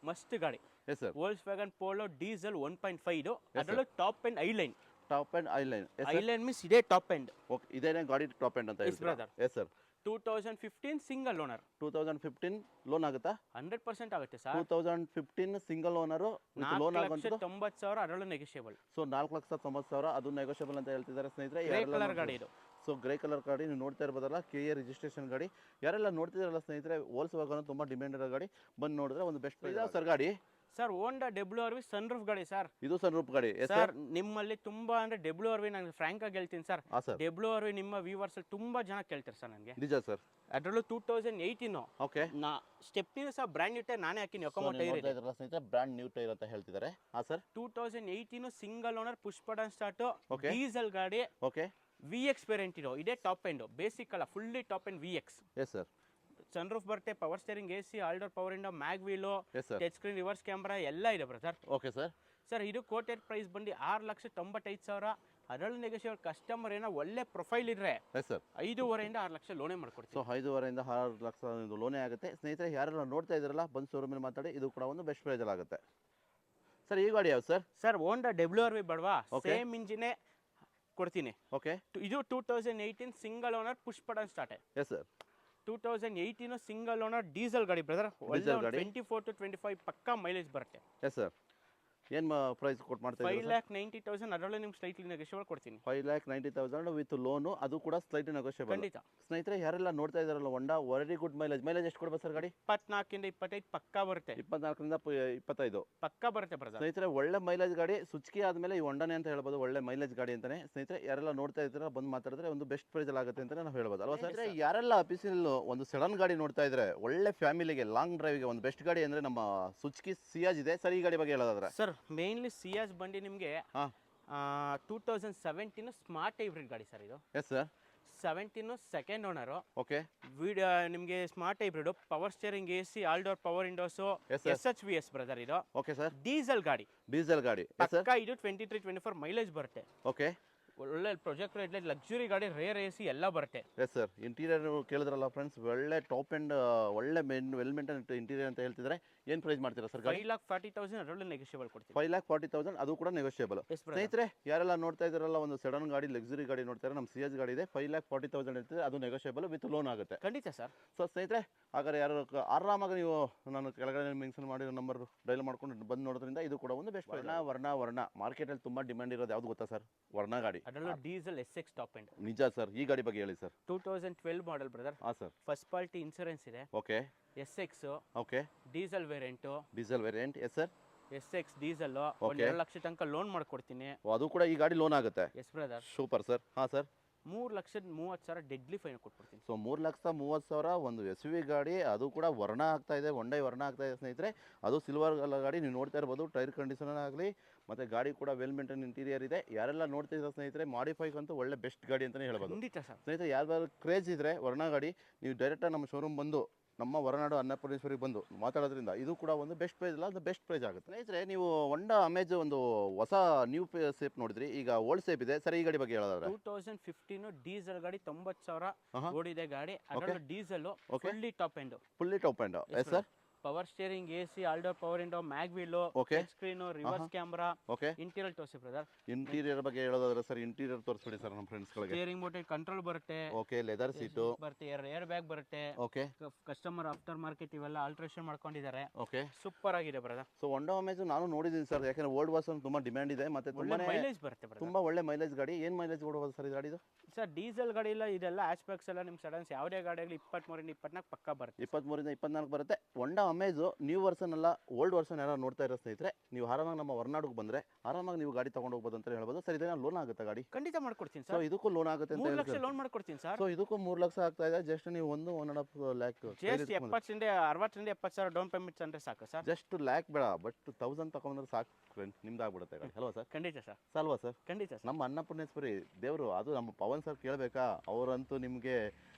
ಮಸ್ತ್ ಗಾಡಿ. Yes sir. Volkswagen Polo diesel 1.5 ಇದು, ಅದರಲ್ಲೂ top end Highline. Top and Highline Highline means ಇದೇ ಟಾಪ್ ಎಂಡ್. ಓಕೆ, ಇದೇನೇ ಗಾಡಿ ಟಾಪ್ ಎಂಡ್ ಅಂತ Yes, ಹೇಳ್ತೀರಾ? brother. Yes sir. 2015 single owner. 2015 loan ಆಗುತ್ತಾ? 100% ಆಗುತ್ತೆ sir. 2015 single owner with loan ಆಗುವಂಥದ್ದು. 4,90,000 ಅದರಲ್ಲೂ ನೆಗೋಷಿಯಬಲ್. ಸೊ 4,90,000 ಅದು ನೆಗೋಷಿಯಬಲ್ ಅಂತ ಹೇಳ್ತಿದ್ದಾರೆ ಸ್ನೇಹಿತರೆ. ಗ್ರೇ ಕಲರ್ ಗಾಡಿ ಇದು. ಸೊ ಗ್ರೇ ಕಲರ್ ಗಾಡಿ ನೀವು ನೋಡ್ತಾ ಇರ್ಬೋದಲ್ಲ, KA ರಿಜಿಸ್ಟ್ರೇಷನ್ ಗಾಡಿ. ಯಾರೆಲ್ಲ ನೋಡ್ತಿದಾರಲ್ಲ ಸ್ನೇಹಿತರೆ, ವೋಲ್ಕ್ಸ್ವ್ಯಾಗನ್ ತುಂಬ ಡಿಮ್ಯಾಂಡ್ ಇರೋ ಗಾಡಿ. ಬಂದು ನೋಡಿದ್ರೆ ಒಂದು ಬೆಸ್ಟ್ ಪ್ರೈಸ್ ಸರ್ ಗಾಡಿ. ಸರ್ ಹೋಂಡಾ WRV ಸನ್ರೂಫ್ ಗಾಡಿ ಸರ್. ಇದು ಸನ್ರೂಫ್ ಗಾಡಿ ಸರ್ ನಿಮ್ಮಲ್ಲಿ ತುಂಬಾ ಅಂದ್ರೆ WRV ನಾನು ಫ್ರಾಂಕ್ ಆಗಿ ಹೇಳ್ತೀನಿ ಸರ್, ಹಾಂ ಸರ್. WRV ನಿಮ್ಮ ವ್ಯೂವರ್ಸ್ ಅಲ್ಲಿ ತುಂಬಾ ಜನ ಕೇಳ್ತಾರೆ ಸರ್ ನನಗೆ. ನಿಜ ಸರ್. ಅದರಲ್ಲೂ 2018 ಓಕೆ, ನಾ ಸ್ಟೆಪ್ನಿನ ಸಹ ಬ್ರ್ಯಾಂಡ್ ನ್ಯೂ ಟೈರ್ ನಾನೇ ಹಾಕಿನಿ. ಒಕೊಮೋ ಟೈರ್ ಇದೆ ಸ್ನೇಹಿತರೆ, ಬ್ರ್ಯಾಂಡ್ ನ್ಯೂ ಟೈರ್ ಅಂತ ಹೇಳ್ತಿದ್ದಾರೆ. ಹಾಂ sir. 2018 single owner push button start Okay. Diesel ಗಾಡಿ, ಓಕೆ, VX ವೇರಿಯಂಟ್ ಇರೋ, ಇದೇ ಟಾಪ್ ಎಂಡ್, ಬೇಸಿಕ್ ಅಲ್ಲ, fully top end VX. Yes sir. Sunroof ಬರುತ್ತೆ, power steering, AC, all door power window, mag wheel, yes sir. Touch screen, reverse camera ಎಲ್ಲ ಇದೆ ಬ್ರದರ್. Okay sir. ಸರ್ ಇದು ಕೋಟೆಡ್ ಪ್ರೈಸ್ ಬಂದು 6,95,000. ಅದರಲ್ಲಿ ನೆಗೋಷಿಯೇಟ್ ಕಸ್ಟಮರ್ ಏನೋ ಒಳ್ಳೆ ಪ್ರೊಫೈಲ್ ಇದ್ರೆ ಎಸ್ ಸರ್, 5.5 6 ಲಕ್ಷ ಲೋನೇ ಮಾಡ್ಕೊಡ್ತೀವಿ. ಸೊ 5.5 ಇಂದ 6 ಲಕ್ಷ ಲೋನೇ ಆಗುತ್ತೆ ಸ್ನೇಹಿತರೆ. ಯಾರೆಲ್ಲ ನೋಡ್ತಾ ಇದ್ದಾರಲ್ಲ ಬಂದು ಶೋರೂಮಲ್ಲಿ ಮಾತಾಡಿ, ಇದು ಕೂಡ ಒಂದು ಬೆಸ್ಟ್ ಪ್ರೈಸಲ್ಲಿ ಆಗುತ್ತೆ. ಸರ್ ಈ ಗಾಡಿ ಯಾವ್ದು ಸರ್? ಸರ್ ಹೋಂಡಾ WRV ಬಡವಾ, Okay. ಸೇಮ್ ಇಂಜಿನೇ ಕೊಡ್ತೀನಿ. ಓಕೆ, ಇದು 2018 single owner push button start. Yes sir. 2018 single owner diesel ಗಾಡಿ ಬ್ರದರ್. Diesel ಗಾಡಿ. 24 to 25 ಪಕ್ಕಾ ಮೈಲೇಜ್ ಬರುತ್ತೆ. ಎಸ್ ಸರ್. ಏನು ಪ್ರೈಸ್ ಕೊಟ್ಟು ಮಾಡ್ತಾ ಇದ್ದೀರಾ? 5,90,000 ಅದರಲ್ಲೂ ನಿಮ್ಗೆ ಸ್ಲೈಟ್ಲಿ ನೆಗೋಷಿಯೇಬಲ್ ಕೊಡ್ತೀನಿ. 5,90,000 ವಿತ್ ಲೋನು, ಅದು ಕೂಡ ಸ್ಲೈಟ್ ನೆಗೋಷಿಯಬಲ್. ಖಂಡಿತ. ಸ್ನೇಹಿತರೆ ಯಾರೆಲ್ಲ ನೋಡ್ತಾ ಇದ್ದಾರಲ್ಲ, ಹೊಂಡಾ ವೆರಿ ಗುಡ್ ಮೈಲೇಜ್. ಮೈಲೇಜ್ ಎಷ್ಟು ಕೊಡ್ಬೋದು ಸರ್ ಗಾಡಿ? 24 ಇಂದ 25 ಪಕ್ಕಾ ಬರುತ್ತೆ. 24ರಿಂದ 25 ಪಕ್ಕಾ ಬರುತ್ತೆ ಬ್ರದರ್. ಸ್ನೇಹಿತರೆ ಒಳ್ಳೆ ಮೈಲೇಜ್ ಗಾಡಿ. ಸುಚುಕಿ ಆದಮೇಲೆ ಈ ಹೊಂಡಾನೆ ಅಂತ ಹೇಳ್ಬೋದು, ಒಳ್ಳೆ ಮೈಲೇಜ್ ಗಾಡಿ ಅಂತಾನೆ. ಸ್ನೇಹಿತರೆ ಯಾರೆಲ್ಲ ನೋಡ್ತಾ ಇದ್ದೀರಾ ಬಂದು ಮಾತಾಡಿದ್ರೆ ಒಂದು ಬೆಸ್ಟ್ ಪ್ರೈಸಲ್ಲಿ ಆಗುತ್ತೆ ಅಂತ ನಾವು ಹೇಳ್ಬೋದು ಅಲ್ವಾ ಸರ್? ಯಾರೆಲ್ಲ ಅಫೀಸಿಯಲ್ ಒಂದು ಸಡನ್ ಗಾಡಿ ನೋಡ್ತಾ ಇದ್ರೆ, ಒಳ್ಳೆ ಫ್ಯಾಮಿಲಿಗೆ ಲಾಂಗ್ ಡ್ರೈವ್ಗೆ ಒಂದು ಬೆಸ್ಟ್ ಗಾಡಿ ಅಂದರೆ ನಮ್ಮ ಸುಚುಕಿ ಸಿಯಾಜ್ ಇದೆ ಸರ್. ಈ ಗಾಡಿ ಬಗ್ಗೆ ಹೇಳೋದಾದ್ರೆ ಸರ್ ಮೇನ್ಲಿ ಸಿಯಾಜ್ ಬಂಡಿ ನಿಮಗೆ 2017 ಸ್ಮಾರ್ಟ್ ಹೈಬ್ರಿಡ್ ಗಾಡಿ ಸರ್ ಇದು. Yes sir. 17 second owner. Okay, ನಿಮಗೆ smart hybrid, power steering, AC, all door power windows, Yes, sir. SHVS brother ಇದು. Okay sir. ಡೀಸೆಲ್ ಗಾಡಿ, ಡೀಸೆಲ್ ಗಾಡಿ. Yes sir. ಪಕ್ಕಾ ಇದು 23-24 ಮೈಲೇಜ್ ಬರುತ್ತೆ. ಓಕೆ, ಒಳ್ಳೆ ಪ್ರೊಜೆಕ್ಟರ್ ಹೆಡ್ಲೈಟ್, ಲಕ್ಸುರಿ ಗಾಡಿ, ರೇರ್ AC ಎಲ್ಲ ಬರುತ್ತೆ. ಎಸ್ ಸರ್. ಇಂಟೀರಿಯರ್ ಕೇಳಿದ್ರಲ್ಲ ಫ್ರೆಂಡ್ಸ್, ಒಳ್ಳೆ ಟಾಪ್ ಆ್ಯಂಡ್ ಒಳ್ಳೆ ವೆಲ್ ಮೇಂಟೈನ್ ಇಂಟೀರಿಯರ್ ಅಂತ ಹೇಳ್ತಿದ್ರೆ. ಏನು ಪ್ರೈಸ್ ಮಾಡ್ತೀರಾ ಸರ್ ಗಾಡಿ? 5,40,000 ಅದರಲ್ಲೂ ನೆಗೋಷಿಯೇಬಲ್ ಕೊಡ್ತೀವಿ. 5,40,000 ಅದು ಕೂಡ ನೆಗೋಷಿಯಬಲ್. Yes, brother. ಸ್ನೇಹಿತರೆ ಯಾರೆಲ್ಲ ನೋಡ್ತಾ ಇದ್ದಾರಲ್ಲ, ಒಂದು ಸಡನ್ ಗಾಡಿ, ಲಕ್ಸುರಿ ಗಾಡಿ ನೋಡ್ತಾರೆ, ನಮ್ಮ ಸಿಯಾಜ್ ಗಾಡಿ ಇದೆ. 5,40,000 ಇರ್ತದೆ, ಅದು ನೆಗೋಷಿಯಬಲ್ ವಿತ್ ಲೋನ್ ಆಗುತ್ತೆ. ಖಂಡಿತ ಸರ್. ಸೊ ಸ್ನೇಹಿತರೆ ಹಾಗಾದ್ರೆ ಯಾರು ಆರಾಮಾಗಿ ನೀವು ನಾನು ಕೆಳಗಡೆ ಮೆನ್ಷನ್ ಮಾಡಿರೋ ನಂಬರ್ ಡೈಲ್ ಮಾಡ್ಕೊಂಡು ಬಂದು ನೋಡೋದ್ರಿಂದ ಇದು ಕೂಡ ಒಂದು ಬೆಸ್ಟ್. ವರ್ಣ ಮಾರ್ಕೆಟಲ್ಲಿ ತುಂಬ ಡಿಮ್ಯಾಂಡ್ ಇರೋದು ಯಾವ್ದು ಗೊತ್ತಾ ಸರ್? ವರ್ಣ ಗಾಡಿ. ಅದರಲ್ಲೂ ಡೀಸೆಲ್ SX ಟಾಪ್ ಎಂಡ್. ನಿಜ ಸರ್. ಈ ಗಾಡಿ ಬಗ್ಗೆ ಹೇಳಿ ಸರ್. 2012 model brother. ಹಾಂ ಸರ್. ಫಸ್ಟ್ ಪಾರ್ಟಿ ಇನ್ಸೂರೆನ್ಸ್ ಇದೆ. Okay, SX okay. Diesel variant. Diesel variant. Yes sir. SX diesel Okay. 2 lakh ತನಕ ಲೋನ್ ಮಾಡ್ಕೊಡ್ತೀನಿ. ಅದು ಕೂಡ ಈ ಗಾಡಿ ಲೋನ್ ಆಗುತ್ತೆ. Yes brother. Super sir. ಹಾಂ ಸರ್. 3,30,000 ಡೆಡ್ಲಿ ಫೈನ್ ಕೊಟ್ಬಿಡ್ತೀನಿ. ಸೊ 3,30,000 ಒಂದು SUV ಗಾಡಿ, ಅದು ಕೂಡ ವರ್ಣ ಆಗ್ತಾ ಇದೆ, ಹೊಂಡೈ ವರ್ಣ ಆಗ್ತಾ ಇದೆ ಸ್ನೇಹಿತರೆ. ಅದು ಸಿಲ್ವರ್ ಗಾಡಿ ನೀವು ನೋಡ್ತಾ ಇರ್ಬೋದು. ಟೈರ್ ಕಂಡೀಷನ್ ಆಗಲಿ ಮತ್ತು ಗಾಡಿ ಕೂಡ ವೆಲ್ ಮೇಂಟೈನ್ ಇಂಟೀರಿಯರ್ ಇದೆ. ಯಾರೆಲ್ಲ ನೋಡ್ತಿದ್ದಾರೆ ಸ್ನೇಹಿತರೆ, ಮಾಡಿಫೈಗ್ ಅಂತೂ ಒಳ್ಳೆ ಬೆಸ್ಟ್ ಗಾಡಿ ಅಂತಲೇ ಹೇಳ್ಬೋದು. ಖಂಡಿತ ಸರ್. ಸ್ನೇಹಿತರೆ ಯಾರು ಕ್ರೇಜ್ ಇದ್ದರೆ ವರ್ಣ ಗಾಡಿ, ನೀವು ಡೈರೆಕ್ಟಾಗಿ ನಮ್ಮ ಶೋರೂಮ್ ಬಂದು, ನಮ್ಮ ಹೊರನಾಡು ಅನ್ನಪೂರ್ಣೇಶ್ವರಿಗೆ ಬಂದು ಮಾತಾಡೋದ್ರಿಂದ ಇದು ಕೂಡ ಒಂದು ಬೆಸ್ಟ್ ಪ್ರೈಸ್ ಅಲ್ಲ, ಅದು ಬೆಸ್ಟ್ ಪ್ರೈಸ್ ಆಗುತ್ತೆ. ಸ್ನೇಹಿತರೆ ನೀವು ಹೊಂಡಾ ಅಮೇಜ್ ಒಂದು ಹೊಸ ನ್ಯೂ ಸೇಪ್ ನೋಡಿದ್ರಿ, ಈಗ ಓಲ್ಡ್ ಸೇಪ್ ಇದೆ ಸರ್. ಈ ಗಾಡಿ ಬಗ್ಗೆ ಹೇಳೋದಾದ್ರೆ 2015 ಡೀಸೆಲ್ ಗಾಡಿ, 90,000 ಓಡಿದೆ ಗಾಡಿ. ಅದರಲ್ಲೂ diesel Okay. Fully top end. Fully top and. Yes sir. Power steering, AC, all door power window, mag wheel, Okay. Screen, reverse camera, okay. Interior ತೋರಿಸಿ ಬ್ರದರ್. ಇಂಟೀರಿಯರ್ ಬಗ್ಗೆ ಹೇಳೋದಾದ್ರೆ ಸರ್, ಇಂಟೀರಿಯರ್ ತೋರಿಸ್ಬಿಡಿ ಸರ್ ನಮ್ಮ ಫ್ರೆಂಡ್ಸ್ಗಳಿಗೆ. ಸ್ಟೇರಿಂಗ್ ಮೋಟರ್ ಕಂಟ್ರೋಲ್ ಬರುತ್ತೆ. ಓಕೆ, ಲೆದರ್ ಸೀಟು ಬರುತ್ತೆ, ಏರ್ ಬ್ಯಾಗ್ ಬರುತ್ತೆ. ಓಕೆ. ಕಸ್ಟಮರ್ ಆಫ್ಟರ್ ಮಾರ್ಕೆಟ್ ಇವೆಲ್ಲ ಆಲ್ಟ್ರೇಷನ್ ಮಾಡ್ಕೊಂಡಿದ್ದಾರೆ. ಓಕೆ, ಸೂಪರ್ ಆಗಿದೆ ಬ್ರದರ್. ಸೊ ಹೊಂಡಾ ಅಮೇಜ್ ನಾನು ನೋಡಿದ್ದೀನಿ ಸರ್, ಯಾಕಂದ್ರೆ ಓಲ್ಡ್ ವಾಸ್ ತುಂಬಾ ಡಿಮ್ಯಾಂಡ್ ಇದೆ, ಮತ್ತೆ ಒಳ್ಳೆ ತುಂಬಾನೇ ಮೈಲೇಜ್ ಬರುತ್ತೆ ಬ್ರದರ್. ತುಂಬಾ ಒಳ್ಳೆ ಮೈಲೇಜ್ ಗಾಡಿ. ಏನು ಮೈಲೇಜ್ ಕೊಡ್ಬೋದು ಸರ್ ಈ ಗಾಡಿದು? ಸರ್ ಡೀಸೆಲ್ ಗಾಡಿ ಇಲ್ಲ, ಇದೆಲ್ಲ ಆಸ್ಪೆಕ್ಟ್ಸ್ ಎಲ್ಲ ನಿಮ್ಮ ಸಡನ್ಸ್ ಯಾವುದೇ ಗಾಡಿಯಾಗಲಿ 23 ಇಂದ 24 ಪಕ್ಕ ಬರುತ್ತೆ. 23 ಇಂದ 24 ಬರುತ್ತೆ. ಹೊಂಡಾ ಅಮೇಜು ನ್ಯೂ ವರ್ಷನ್ ಅಲ್ಲ ಓಲ್ಡ್ ವರ್ಷನ್ ಯಾರು ನೋಡ್ತಾ ಇರೋ ಸ್ನೇಹಿತರೆ ನೀವು ಆರಾಮಾಗಿ ನಮ್ಮ ಹೊರನಾಡಿಗೆ ಬಂದರೆ ಆರಾಮಾಗಿ ನೀವು ಗಾಡಿ ತೊಗೊಂಡು ಹೋಗ್ಬೋದು ಅಂತ ಹೇಳ್ಬೋದು ಸರ್. ಇದನ್ನ ಲೋನ್ ಆಗುತ್ತೆ ಗಾಡಿ? ಖಂಡಿತ ಮಾಡ್ಕೊಡ್ತೀನಿ ಸೊ ಸರ್. ಇದಕ್ಕೂ ಲೋನ್ ಆಗುತ್ತೆ ಅಂತ 3 ಲಕ್ಷ ಹೇಳ್ತಾರೆ. ಲೋನ್ ಮಾಡ್ಕೊಡ್ತೀನಿ ಸರ್. ಸೊ ಇದಕ್ಕೂ 3 ಲಕ್ಷ ಆಗ್ತಾ ಇದೆ. ಜಸ್ಟ್ ನೀವು 1.5 ಲ್ಯಾಕ್ ಜಸ್ಟ್ 60 70,000 ಡೌನ್ ಪೇಮೆಂಟ್ ಅಂದ್ರೆ ಸಾಕು ಸರ್. ಜಸ್ಟ್ ಲ್ಯಾಕ್ ಬೇಡ, ಬಟ್ 1000 ತಗೊಂಡ್ರೆ ಸಾಕು ಫ್ರೆಂಡ್, ನಿಮ್ದು ಆಗ್ಬಿಡುತ್ತೆ ಗಾಡಿ ಅಲ್ವಾ ಸರ್? ಖಂಡಿತ ಸರ್. ಅಲ್ವಾ ಸರ್? ಖಂಡಿತ ಸರ್. ನಮ್ಮ ಅನ್ನಪೂರ್ಣೇಶ್ವರಿ ದೇವರು, ಅದು ನಮ್ಮ ಪವನ್ ಸರ್ ಕೇಳಬೇಕಾ? ಅವರಂತೂ ನಿಮ್ಗೆ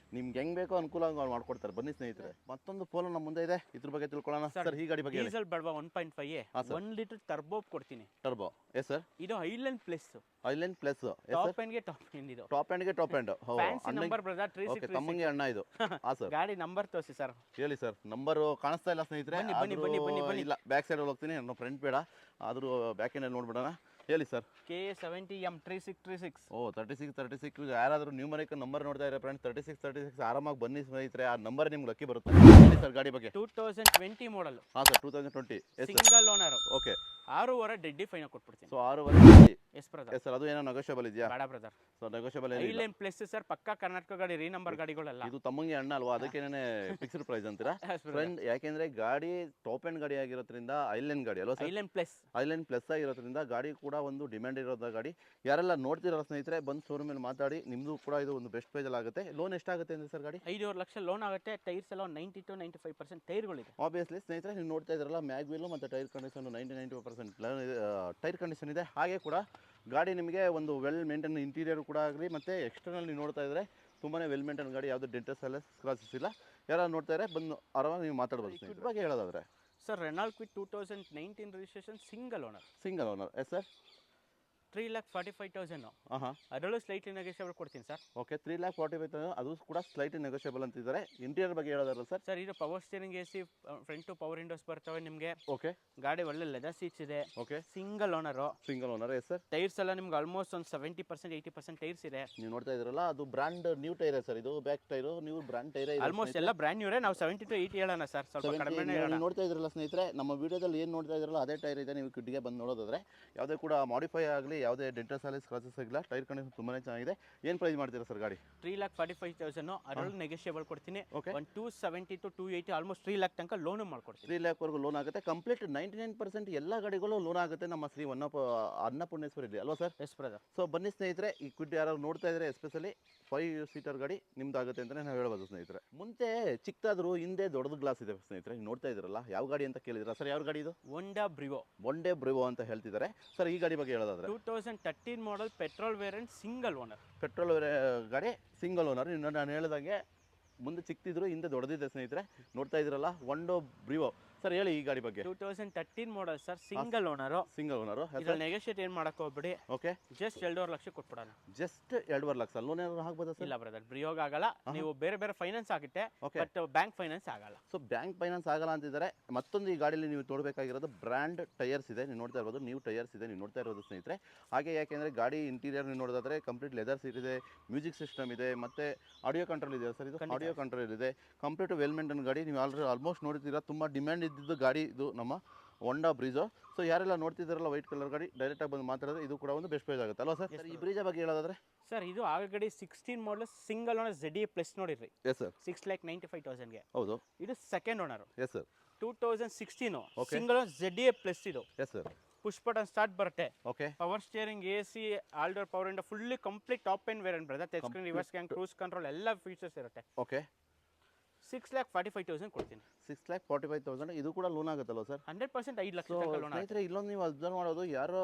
ಹೆಂಗ್ ಬೇಕೋ ಅನುಕೂಲ ಅವ್ರು ಮಾಡ್ಕೊಡ್ತಾರೆ. ಬನ್ನಿ ಸ್ನೇಹಿತರೆ, ಮತ್ತೊಂದು ಫೋನ್ ನಮ್ಮ ಮುಂದೆ ಇದೆ, ಇದ್ರ ಬಗ್ಗೆ ತಿಳ್ಕೊಳ್ಳೋಣ ಸರ್. ಈ ಗಾಡಿ ಬಗ್ಗೆ ಡೀಸೆಲ್ ಬಡವಾ 1.5 1 ಲೀಟರ್ ಟರ್ಬೋ ಕೊಡ್ತೀನಿ. Turbo yes sir. ಇದು island plus. Island plus top end ಗೆ ಟಾಪ್ ಎಂಡ್. ಇದು ಟಾಪ್ ಎಂಡ್ ಗೆ top end. Fancy number brother 363. ತಮ್ಮಂಗೆ ಅಣ್ಣ ಇದು. ಹಾ ಸರ್. ಗಾಡಿ ನಂಬರ್ ತೋರಿಸಿ ಸರ್. ಹೇಳಿ ಸರ್. ನಂಬರ್ ಕಾಣಿಸ್ತಾ ಇಲ್ಲ ಸ್ನೇಹಿತರೆ. ಬನ್ನಿ. ಇಲ್ಲ, ಬ್ಯಾಕ್ ಸೈಡ್ ಹೋಗ್ತೀನಿ, ನನ್ನ ಫ್ರಂಟ್ ಬೇಡ, ಆದ್ರೂ ಬ್ಯಾಕ್ ಎಂಡ್ ನೋಡ್ಬಿಡೋಣ. ಹೇಳಿ ಸರ್. K70M 3636. ಓ 3636. ಯಾರಾದರೂ ನ್ಯೂಮರಿಕ್ ನಂಬರ್ ನೋಡ್ತಾ ಇರೋ ಫ್ರೆಂಡ್ಸ್ 3636 ಆರಾಮಾಗಿ ಬನ್ನಿ ಸ್ನೇಹಿತರೆ, ಆ ನಂಬರ್ ನಿಮ್ಗೆ ಲಕ್ಕಿ ಬರುತ್ತೆ. ಹೇಳಿ ಸರ್ ಗಾಡಿ ಬಗ್ಗೆ. 2020 ಮಾಡಲ್. ಹಾಂ sir 2020. Single owner. Okay. 6.5 deadly fine ಕೊಟ್ಬಿಡ್ತೀನಿ. So 6.5 yes brother. Yes sir. ಅದು ಏನೋ ನೆಗೋಷಿಯಬಲ್ ಇದೆಯಾ? ಬೇಡ brother. So negotiable island plus sir, ಪಕ್ಕಾ ಕರ್ನಾಟಕ ಗಾಡಿ, ರೀ ನಂಬರ್ ಗಾಡಿಗಳೆಲ್ಲ. ಇದು ತಮ್ಮಂಗೆ ಅಣ್ಣ ಅಲ್ವಾ, ಅದಕ್ಕೇನೆ ಫಿಕ್ಸ್ಡ್ ಪ್ರೈಸ್ ಅಂತೀರಾ ಫ್ರೆಂಡ್? ಯಾಕೆಂದ್ರೆ ಗಾಡಿ ಟಾಪ್ ಎಂಡ್ ಗಾಡಿ ಆಗಿರೋದ್ರಿಂದ, ಐಲ್ಯಾಂಡ್ ಗಾಡಿ ಅಲ್ವಾ sir? Island plus. Island plus ಆಗಿರೋದ್ರಿಂದ ಗಾಡಿ ಕೂಡ ಒಂದು ಡಿಮ್ಯಾಂಡ್ ಇರೋದ ಗಾಡಿ. ಯಾರೆಲ್ಲ ನೋಡ್ತಿರೋ ಸ್ನೇಹಿತರೆ ಬಂದು ಶೋರೂಮ್ ಅಲ್ಲಿ ಮಾತಾಡಿ, ನಿಮ್ದು ಕೂಡ ಇದು ಒಂದು ಬೆಸ್ಟ್ ಪ್ರೈಸ್ ಅಲ್ಲಿ ಆಗುತ್ತೆ. ಲೋನ್ ಎಷ್ಟಾಗುತ್ತೆ ಅಂದ್ರೆ ಸರ್ ಗಾಡಿ? 5.5 ಲಕ್ಷ ಲೋನ್ ಆಗುತ್ತೆ. ಟೈರ್ಸ್ ಎಲ್ಲ 90 to 95% ಟೈರ್ಗಳಿದೆ. ಆಬ್ವಿಯಸ್ಲಿ ಸ್ನೇಹಿತರೆ, ನೀವು ನೋಡ್ತಾ ಇದ್ರಲ್ಲ ಮ್ಯಾಗ್ ವೀಲ್ ಮತ್ತು ಟೈರ್ ಕಂಡೀಷನ್ 90-95% ಟೈರ್ ಕಂಡೀಷನ್ ಇದೆ. ಹಾಗೆ ಕೂಡ ಗಾಡಿ ನಿಮಗೆ ಒಂದು ವೆಲ್ ಮೇಂಟೈನ್ ಇಂಟೀರಿಯರ್ ಕೂಡ ಆಗಲಿ, ಮತ್ತು ಎಕ್ಸ್ಟರ್ನಲ್ ನೀವು ನೋಡ್ತಾ ಇದ್ರೆ ತುಂಬಾ ವೆಲ್ ಮೇಂಟೈನ್ ಗಾಡಿ, ಯಾವುದು ಡೆಂಟಸ್ ಎಲ್ಲ ಸ್ಕ್ರಾಚಸ್ ಇಲ್ಲ. ಯಾರು ನೋಡ್ತಾ ಇದ್ರೆ ಬಂದು ಆರಾಮಾಗಿ ನೀವು ಮಾತಾಡ್ಬೋದು. ಇದ್ರ ಬಗ್ಗೆ ಹೇಳೋದಾದ್ರೆ sir, Renault Kwid 2019 registration, single owner. Single owner yes sir. 3,45,000. ಹಾಂ. ಅದರಲ್ಲೂ ಸ್ಲೈಟ್ಲಿ ನೆಗೋಷಿಯಬಲ್ ಕೊಡ್ತೀನಿ ಸರ್. ಓಕೆ. 3,45,000 ಅದು ಕೂಡ ಸ್ಲೈಟ್ಲಿ ನೆಗೋಷಿಯಬಲ್ ಅಂತಿದ್ದಾರೆ. ಇಂಟೀರಿಯರ್ ಬಗ್ಗೆ ಹೇಳೋದಾರಲ್ಲ ಸರ್? ಸರ್, ಇದು power steering, AC, front two power windows ಬರ್ತವೆ ನಿಮಗೆ. ಓಕೆ. ಗಾಡಿ ಒಳ್ಳೆ ಲೆದರ್ ಸೀಟ್ಸ್ ಇದೆ. Okay. Single owner. Single owner yes sir. Tyres ಎಲ್ಲ ನಿಮ್ಗೆ ಆಲ್ಮೋಸ್ಟ್ ಒಂದು 70% 80% ಟೈರ್ಸ್ ಇದೆ. ನೀವು ನೋಡ್ತಾ ಇದ್ರಲ್ಲ, ಅದು ಬ್ರಾಂಡ್ ನ್ಯೂ ಟೈರ್ ಸರ್. ಇದು ಬ್ಯಾಕ್ ಟೈರು ನೀವು ಬ್ರಾಂಡ್ ಟೈರ್ ಆಲ್ಮೋಸ್ಟ್ ಎಲ್ಲ ಬ್ರ್ಯಾಂಡ್ ನ್ಯೂರೇ. ನಾವು 70 to 80 ಹೇಳೋಣ ಸರ್, ಸ್ವಲ್ಪ ಕಡಿಮೆ ಹೇಳೋಣ. ನೋಡ್ತಾ ಇದ್ರಲ್ಲ ಸ್ನೇಹಿತರೆ, ನಮ್ಮ ವಿಡಿಯೋದಲ್ಲಿ ಏನು ನೋಡ್ತಾ ಇದ್ರಲ್ಲ ಅದೇ ಟೈರ್ ಇದೆ. ನೀವು ಕಿಡ್ಗೆ ಬಂದು ನೋಡೋದಾದ್ರೆ ಯಾವುದೇ ಕೂಡ ಮಾಡಿಫೈ ಆಗಲಿ, ಯಾವುದೇ ಡೆಂಟಸ್ ಆಗಲಿ ಸ್ಕ್ರಾಚಸ್ ಆಗಿಲ್ಲ. ಟೈರ್ ಕಂಡೀಷನ್ ತುಂಬಾ ಚೆನ್ನಾಗಿದೆ. ಏನು ಪ್ರೈಸ್ ಮಾಡ್ತೀರಾ ಸರ್ ಗಾಡಿ? 3,45,000. ಅದರಲ್ಲೂ ನೆಗೋಷಿಯಬಲ್ ಕೊಡ್ತೀನಿ. ಓಕೆ. ಒಂದು 270 to 280, ಆಲ್ಮೋಸ್ಟ್ 3 lakh ತನಕ ಲೋನು ಮಾಡ್ಕೊಡ್ತೀನಿ. 3 lakh ವರೆಗೂ ಲೋನ್ ಆಗುತ್ತೆ. ಕಂಪ್ಲೀಟ್ 99% ಎಲ್ಲ ಗಾಡಿಗಳು ಲೋನ್ ಆಗುತ್ತೆ ನಮ್ಮ ಶ್ರೀ ಅನ್ನಪೂರ್ಣೇಶ್ವರಿ ಅಲ್ವಾ ಸರ್? Yes brother. ಸೊ ಬನ್ನಿ ಸ್ನೇಹಿತರೆ, ಈ ಕ್ವಿಡ್ ಯಾರು ನೋಡ್ತಾ ಇದ್ರೆ ಎಸ್ಪೆಷಲಿ 5 ಸೀಟರ್ ಗಾಡಿ ನಿಮ್ದಾಗುತ್ತೆ ಅಂತಲೇ ನಾವು ಹೇಳ್ಬೋದು ಸ್ನೇಹಿತರೆ. ಮುಂದೆ ಚಿಕ್ಕದಾದ್ರು ಹಿಂದೆ ದೊಡ್ಡದು ಗ್ಲಾಸ್ ಇದೆ ಸ್ನೇಹಿತರೆ. ನೀವು ನೋಡ್ತಾ ಇದ್ರಲ್ಲ, ಯಾವ ಗಾಡಿ ಅಂತ ಕೇಳಿದ್ರ ಸರ್? ಯಾವ ಗಾಡಿ ಇದು? ಹೋಂಡಾ ಬ್ರಿವೋ. ಒಂಡೇ ಬ್ರಿವೋ ಅಂತ ಹೇಳ್ತಿದ್ದಾರೆ ಸರ್. ಈ ಗಾಡಿ ಬಗ್ಗೆ ಹೇಳೋದಾದ್ರೆ 2013 model, petrol variant, single owner. Petrol ಗಾಡಿ, ಸಿಂಗಲ್ ಓನರ್. ನಾನು ಹೇಳಿದಾಗೆ ಮುಂದೆ ಚಿಕ್ತಿದ್ರು, ಹಿಂದೆ ದೊಡ್ಡದಿದೆ ಸ್ನೇಹಿತರೆ. ನೋಡ್ತಾ ಇದ್ರಲ್ಲ, ಒಂಡೋ ಬ್ರಿವೋ. ಸರ್ ಹೇಳಿ ಈ ಗಾಡಿ ಬಗ್ಗೆ. 2013 model sir, single owner. Single owner. ಇದ್ರಲ್ಲಿ ನೆಗೋಷಿಯೇಟ್ ಏನು ಮಾಡಕ್ ಹೋಗ್ಬಿಡಿ. ಓಕೆ. ಜಸ್ಟ್ 2.5 ಲಕ್ಷ ಕೊಟ್ಬಿಡೋಣ. ಜಸ್ಟ್ 2.5 ಲಕ್ಷ ಲೋನ್ ಏನಾದ್ರು ಆಗ್ಬೋದಾ ಸರ್? ಇಲ್ಲ ಬ್ರದರ್, ಬ್ರಿಯೋಗ್ ಆಗಲ್ಲ. ನೀವು ಬೇರೆ ಫೈನಾನ್ಸ್ ಆಗುತ್ತೆ, ಬಟ್ ಬ್ಯಾಂಕ್ ಫೈನಾನ್ಸ್ ಆಗಲ್ಲ. ಸೊ ಬ್ಯಾಂಕ್ ಫೈನಾನ್ಸ್ ಆಗಲ್ಲ ಅಂತಿದ್ದಾರೆ. ಮತ್ತೊಂದು ಈ ಗಾಡಿಯಲ್ಲಿ ನೀವು ನೋಡಬೇಕಾಗಿರೋದು ಬ್ರ್ಯಾಂಡ್ ಟೈರ್ಸ್ ಇದೆ. ನೀವು ನೋಡ್ತಾ ಇರ್ಬೋದು, ನ್ಯೂ ಟೈರ್ಸ್ ಇದೆ, ನೀವು ನೋಡ್ತಾ ಇರ್ಬೋದು ಸ್ನೇಹಿತರೆ. ಹಾಗೆ ಯಾಕೆಂದರೆ ಗಾಡಿ ಇಂಟೀರಿಯರ್ ನೀವು ನೋಡೋದಾದ್ರೆ ಕಂಪ್ಲೀಟ್ ಲೆದರ್ ಸೀಟ್ ಇದೆ, ಮ್ಯೂಸಿಕ್ ಸಿಸ್ಟಮ್ ಇದೆ, ಮತ್ತು ಆಡಿಯೋ ಕಂಟ್ರೋಲ್ ಇದೆ ಸರ್. ಇದು ಆಡಿಯೋ ಕಂಟ್ರೋಲ್ ಇದೆ. ಕಂಪ್ಲೀಟ್ ವೆಲ್ ಮೇಂಟೈನ್ ಗಾಡಿ. ನೀವು ಆಲ್ಮೋಸ್ಟ್ ನೋಡ್ತೀರಾ, ತುಂಬ ಡಿಮ್ಯಾಂಡ್ ಇದ್ದಿದ್ದು ಗಾಡಿ ಇದು ನಮ್ಮ ಹೋಂಡಾ ಬ್ರೀಜೋ. ಸೊ ಯಾರೆಲ್ಲ ನೋಡ್ತಿದ್ದಾರಲ್ಲ ವೈಟ್ ಕಲರ್ ಗಾಡಿ, ಡೈರೆಕ್ಟಾಗಿ ಬಂದು ಮಾತಾಡಿದ್ರೆ ಇದು ಕೂಡ ಒಂದು ಬೆಸ್ಟ್ ಪ್ರೈಸ್ ಆಗುತ್ತೆ ಅಲ್ವಾ ಸರ್? ಈ ಬ್ರೀಜಾ ಬಗ್ಗೆ ಹೇಳೋದಾದ್ರೆ ಸರ್, ಇದು ಆಗಡಿ 16 model, single owner, ZDA plus ನೋಡಿರಿ. Yes sir. 6,95,000ಗೆ. ಹೌದು. ಇದು second owner. Yes sir. 2016 single owner, ZDA plus. ಇದು yes sir. Push button start ಬರುತ್ತೆ. Okay. Power steering, AC, all door power window, fully complete top end variant brother. Touch screen, reverse cam, cruise control ಎಲ್ಲ ಫೀಚರ್ಸ್ ಇರುತ್ತೆ. ಓಕೆ. 6,45,000 ಕೊಡ್ತೀನಿ. 6,45,000. ಇದು ಕೂಡ ಲೋನ್ ಆಗುತ್ತಲ್ವ ಸರ್? 100% 5 ಲಕ್ಷ ಲೋನ್ ಆಗುತ್ತೆ. ಸ್ನೇಹಿತರೆ, ಇಲ್ಲೊಂದು ನೀವು ಅಬ್ಸರ್ವ್ ಮಾಡೋದು, ಯಾರೋ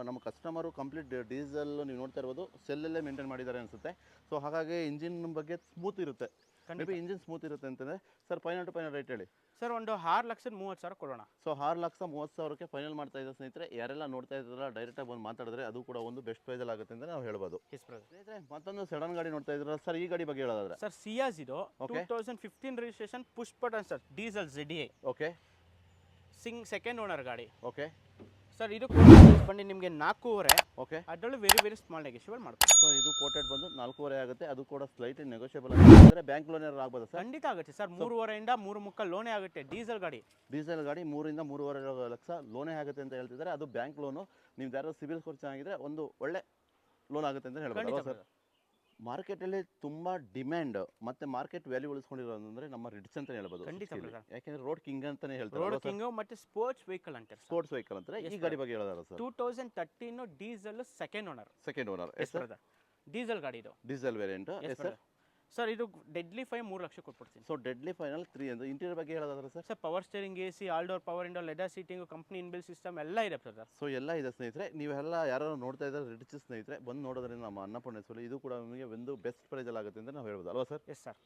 ನಮ್ಮ ಕಸ್ಟಮರು ಕಂಪ್ಲೀಟ್ ಡೀಸೆಲ್ ನೀವು ನೋಡ್ತಾ ಇರ್ಬೋದು, ಸೆಲ್ಲಲ್ಲೇ ಮೇಂಟೈನ್ ಮಾಡಿದ್ದಾರೆ ಅನಿಸುತ್ತೆ. ಸೊ ಹಾಗಾಗಿ ಇಂಜಿನ್ ಬಗ್ಗೆ ಸ್ಮೂತ್ ಇರುತ್ತೆ. ಮೇಬಿ ಇಂಜಿನ್ ಸ್ಮೂತ್ ಇರುತ್ತೆ ಅಂತಂದರೆ sir, final to final rate ಹೇಳಿ ಸರ್. ಒಂದು 6,30,000 ಕೊಡೋಣ. ಸೊ 6,30,000ಕ್ಕೆ ಫೈನಲ್ ಮಾಡ್ತಾ ಇದ್ದಾರೆ ಸ್ನೇಹಿತರೆ. ಯಾರೆಲ್ಲ ನೋಡ್ತಾ ಇದ್ದಾರಲ್ಲ, ಡೈರೆಕ್ಟಾಗಿ ಬಂದು ಮಾತಾಡಿದ್ರೆ ಅದು ಕೂಡ ಒಂದು ಬೆಸ್ಟ್ ಪ್ರೈಸಲ್ಲಿ ಆಗುತ್ತೆ ಅಂತ ನಾವು ಹೇಳ್ಬೋದು. ಸ್ನೇಹಿತರೆ, ಮತ್ತೊಂದು ಸೆಡನ್ ಗಾಡಿ ನೋಡ್ತಾ ಇದ್ರಲ್ಲ ಸರ್, ಈ ಗಾಡಿ ಬಗ್ಗೆ ಹೇಳೋದಾದ್ರೆ ಸರ್, ಸಿಯಾಸ್. ಇದು 2015 registration, push button sir, diesel, ZDA. Okay. Second owner ಗಾಡಿ. Okay sir. ಇದು ಬಂದು ನಿಮಗೆ 4.5. ಓಕೆ. ಅದರಲ್ಲೂ ವೆರಿ ಸ್ಮಾಲ್ ನೆಗೋಷಿಯಬಲ್ ಮಾಡ್ತೀವಿ. ಸೊ ಇದು ಕೋಟೆಡ್ ಬಂದು 4.5 ಆಗುತ್ತೆ. ಅದು ಕೂಡ ಸ್ಲೈಟ್ ನೆಗೋಷಿಯಬಲ್ ಆಗುತ್ತೆ. ಬ್ಯಾಂಕ್ ಲೋನ್ ಏನಾದ್ರು ಆಗ್ಬೋದಾ ಸರ್? ಖಂಡಿತ ಆಗುತ್ತೆ ಸರ್. 3.5 ಇಂದ 3.25 ಲೋನೇ ಆಗುತ್ತೆ. ಡೀಸೆಲ್ ಗಾಡಿ. 3 ಇಂದ 3.5 ಲಕ್ಷ ಲೋನೇ ಆಗುತ್ತೆ ಅಂತ ಹೇಳ್ತಿದ್ದಾರೆ. ಅದು ಬ್ಯಾಂಕ್ ಲೋನು. ನೀವು ಯಾರು ಸಿಬಿಲ್ ಸ್ಕೋರ್ ಚೆನ್ನಾಗಿದ್ರೆ ಒಂದು ಒಳ್ಳೆ ಲೋನ್ ಆಗುತ್ತೆ ಅಂತ ಹೇಳ್ಬೋದು ಸರ್. ಮಾರ್ಕೆಟಲ್ಲಿ ತುಂಬ ಡಿಮ್ಯಾಂಡ್ ಮತ್ತು ಮಾರ್ಕೆಟ್ ವ್ಯಾಲ್ಯೂ ಉಳಿಸ್ಕೊಂಡಿರೋದು ಅಂದರೆ ನಮ್ಮ ರಿಡ್ಸ್ ಅಂತಲೇ ಹೇಳ್ಬೋದು ಖಂಡಿತ Suzuki ಲಿ. brother. ಯಾಕೆಂದರೆ ರೋಡ್ ಕಿಂಗ್ ಅಂತಲೇ ರೋಡ್ ಹೇಳ್ತಾರೆ ಕಿಂಗು ಮತ್ತು ಸ್ಪೋರ್ಟ್ಸ್ ವೆಹಿಕಲ್ ಅಂತಾರೆ ಸರ್. ಸ್ಪೋರ್ಟ್ಸ್ ವೆಹಿಕಲ್ ಅಂತಾರೆ. ಈ ಗಾಡಿ ಬಗ್ಗೆ ಹೇಳೋದಾರ sir 2013 diesel second owner. Second owner yes brother, diesel ಗಾಡಿ ಇದು. Diesel variant yes sir. Sir ಇದು ಡೆಡ್ಲಿ 5 3 ಲಕ್ಷ ಕೊಟ್ಬಿಡ್ತೀನಿ. ಸೊ ಡೆಡ್ಲಿ ಫೈನಲ್ 3 ಅಂತ ಇಂಟೀರಿಯರ್ ಬಗ್ಗೆ ಹೇಳೋದಾದ್ರೆ sir sir power steering, AC, all door power window, leather seating, company inbuilt system ಎಲ್ಲ ಇದೆ ಬ್ರದರ್. ಸೊ ಎಲ್ಲ ಇದೆ ಸ್ನೇಹಿತರೆ. ನೀವೆಲ್ಲ ಯಾರು ನೋಡ್ತಾ ಇದ್ದಾರೆ ರಿಡ್ಸ್ ಸ್ನೇಹಿತರೆ ಬಂದು ನೋಡೋದ್ರಿಂದ ನಮ್ಮ ಅನ್ನಪೂರ್ಣೇಶ್ವರಿ ಇದು ಕೂಡ ನಿಮಗೆ ಒಂದು ಬೆಸ್ಟ್ ಪ್ರೈಸಲ್ಲಿ ಆಗುತ್ತೆ ಅಂತ ನಾವು ಹೇಳ್ಬೋದು ಅಲ್ವಾ ಸರ್? Yes sir.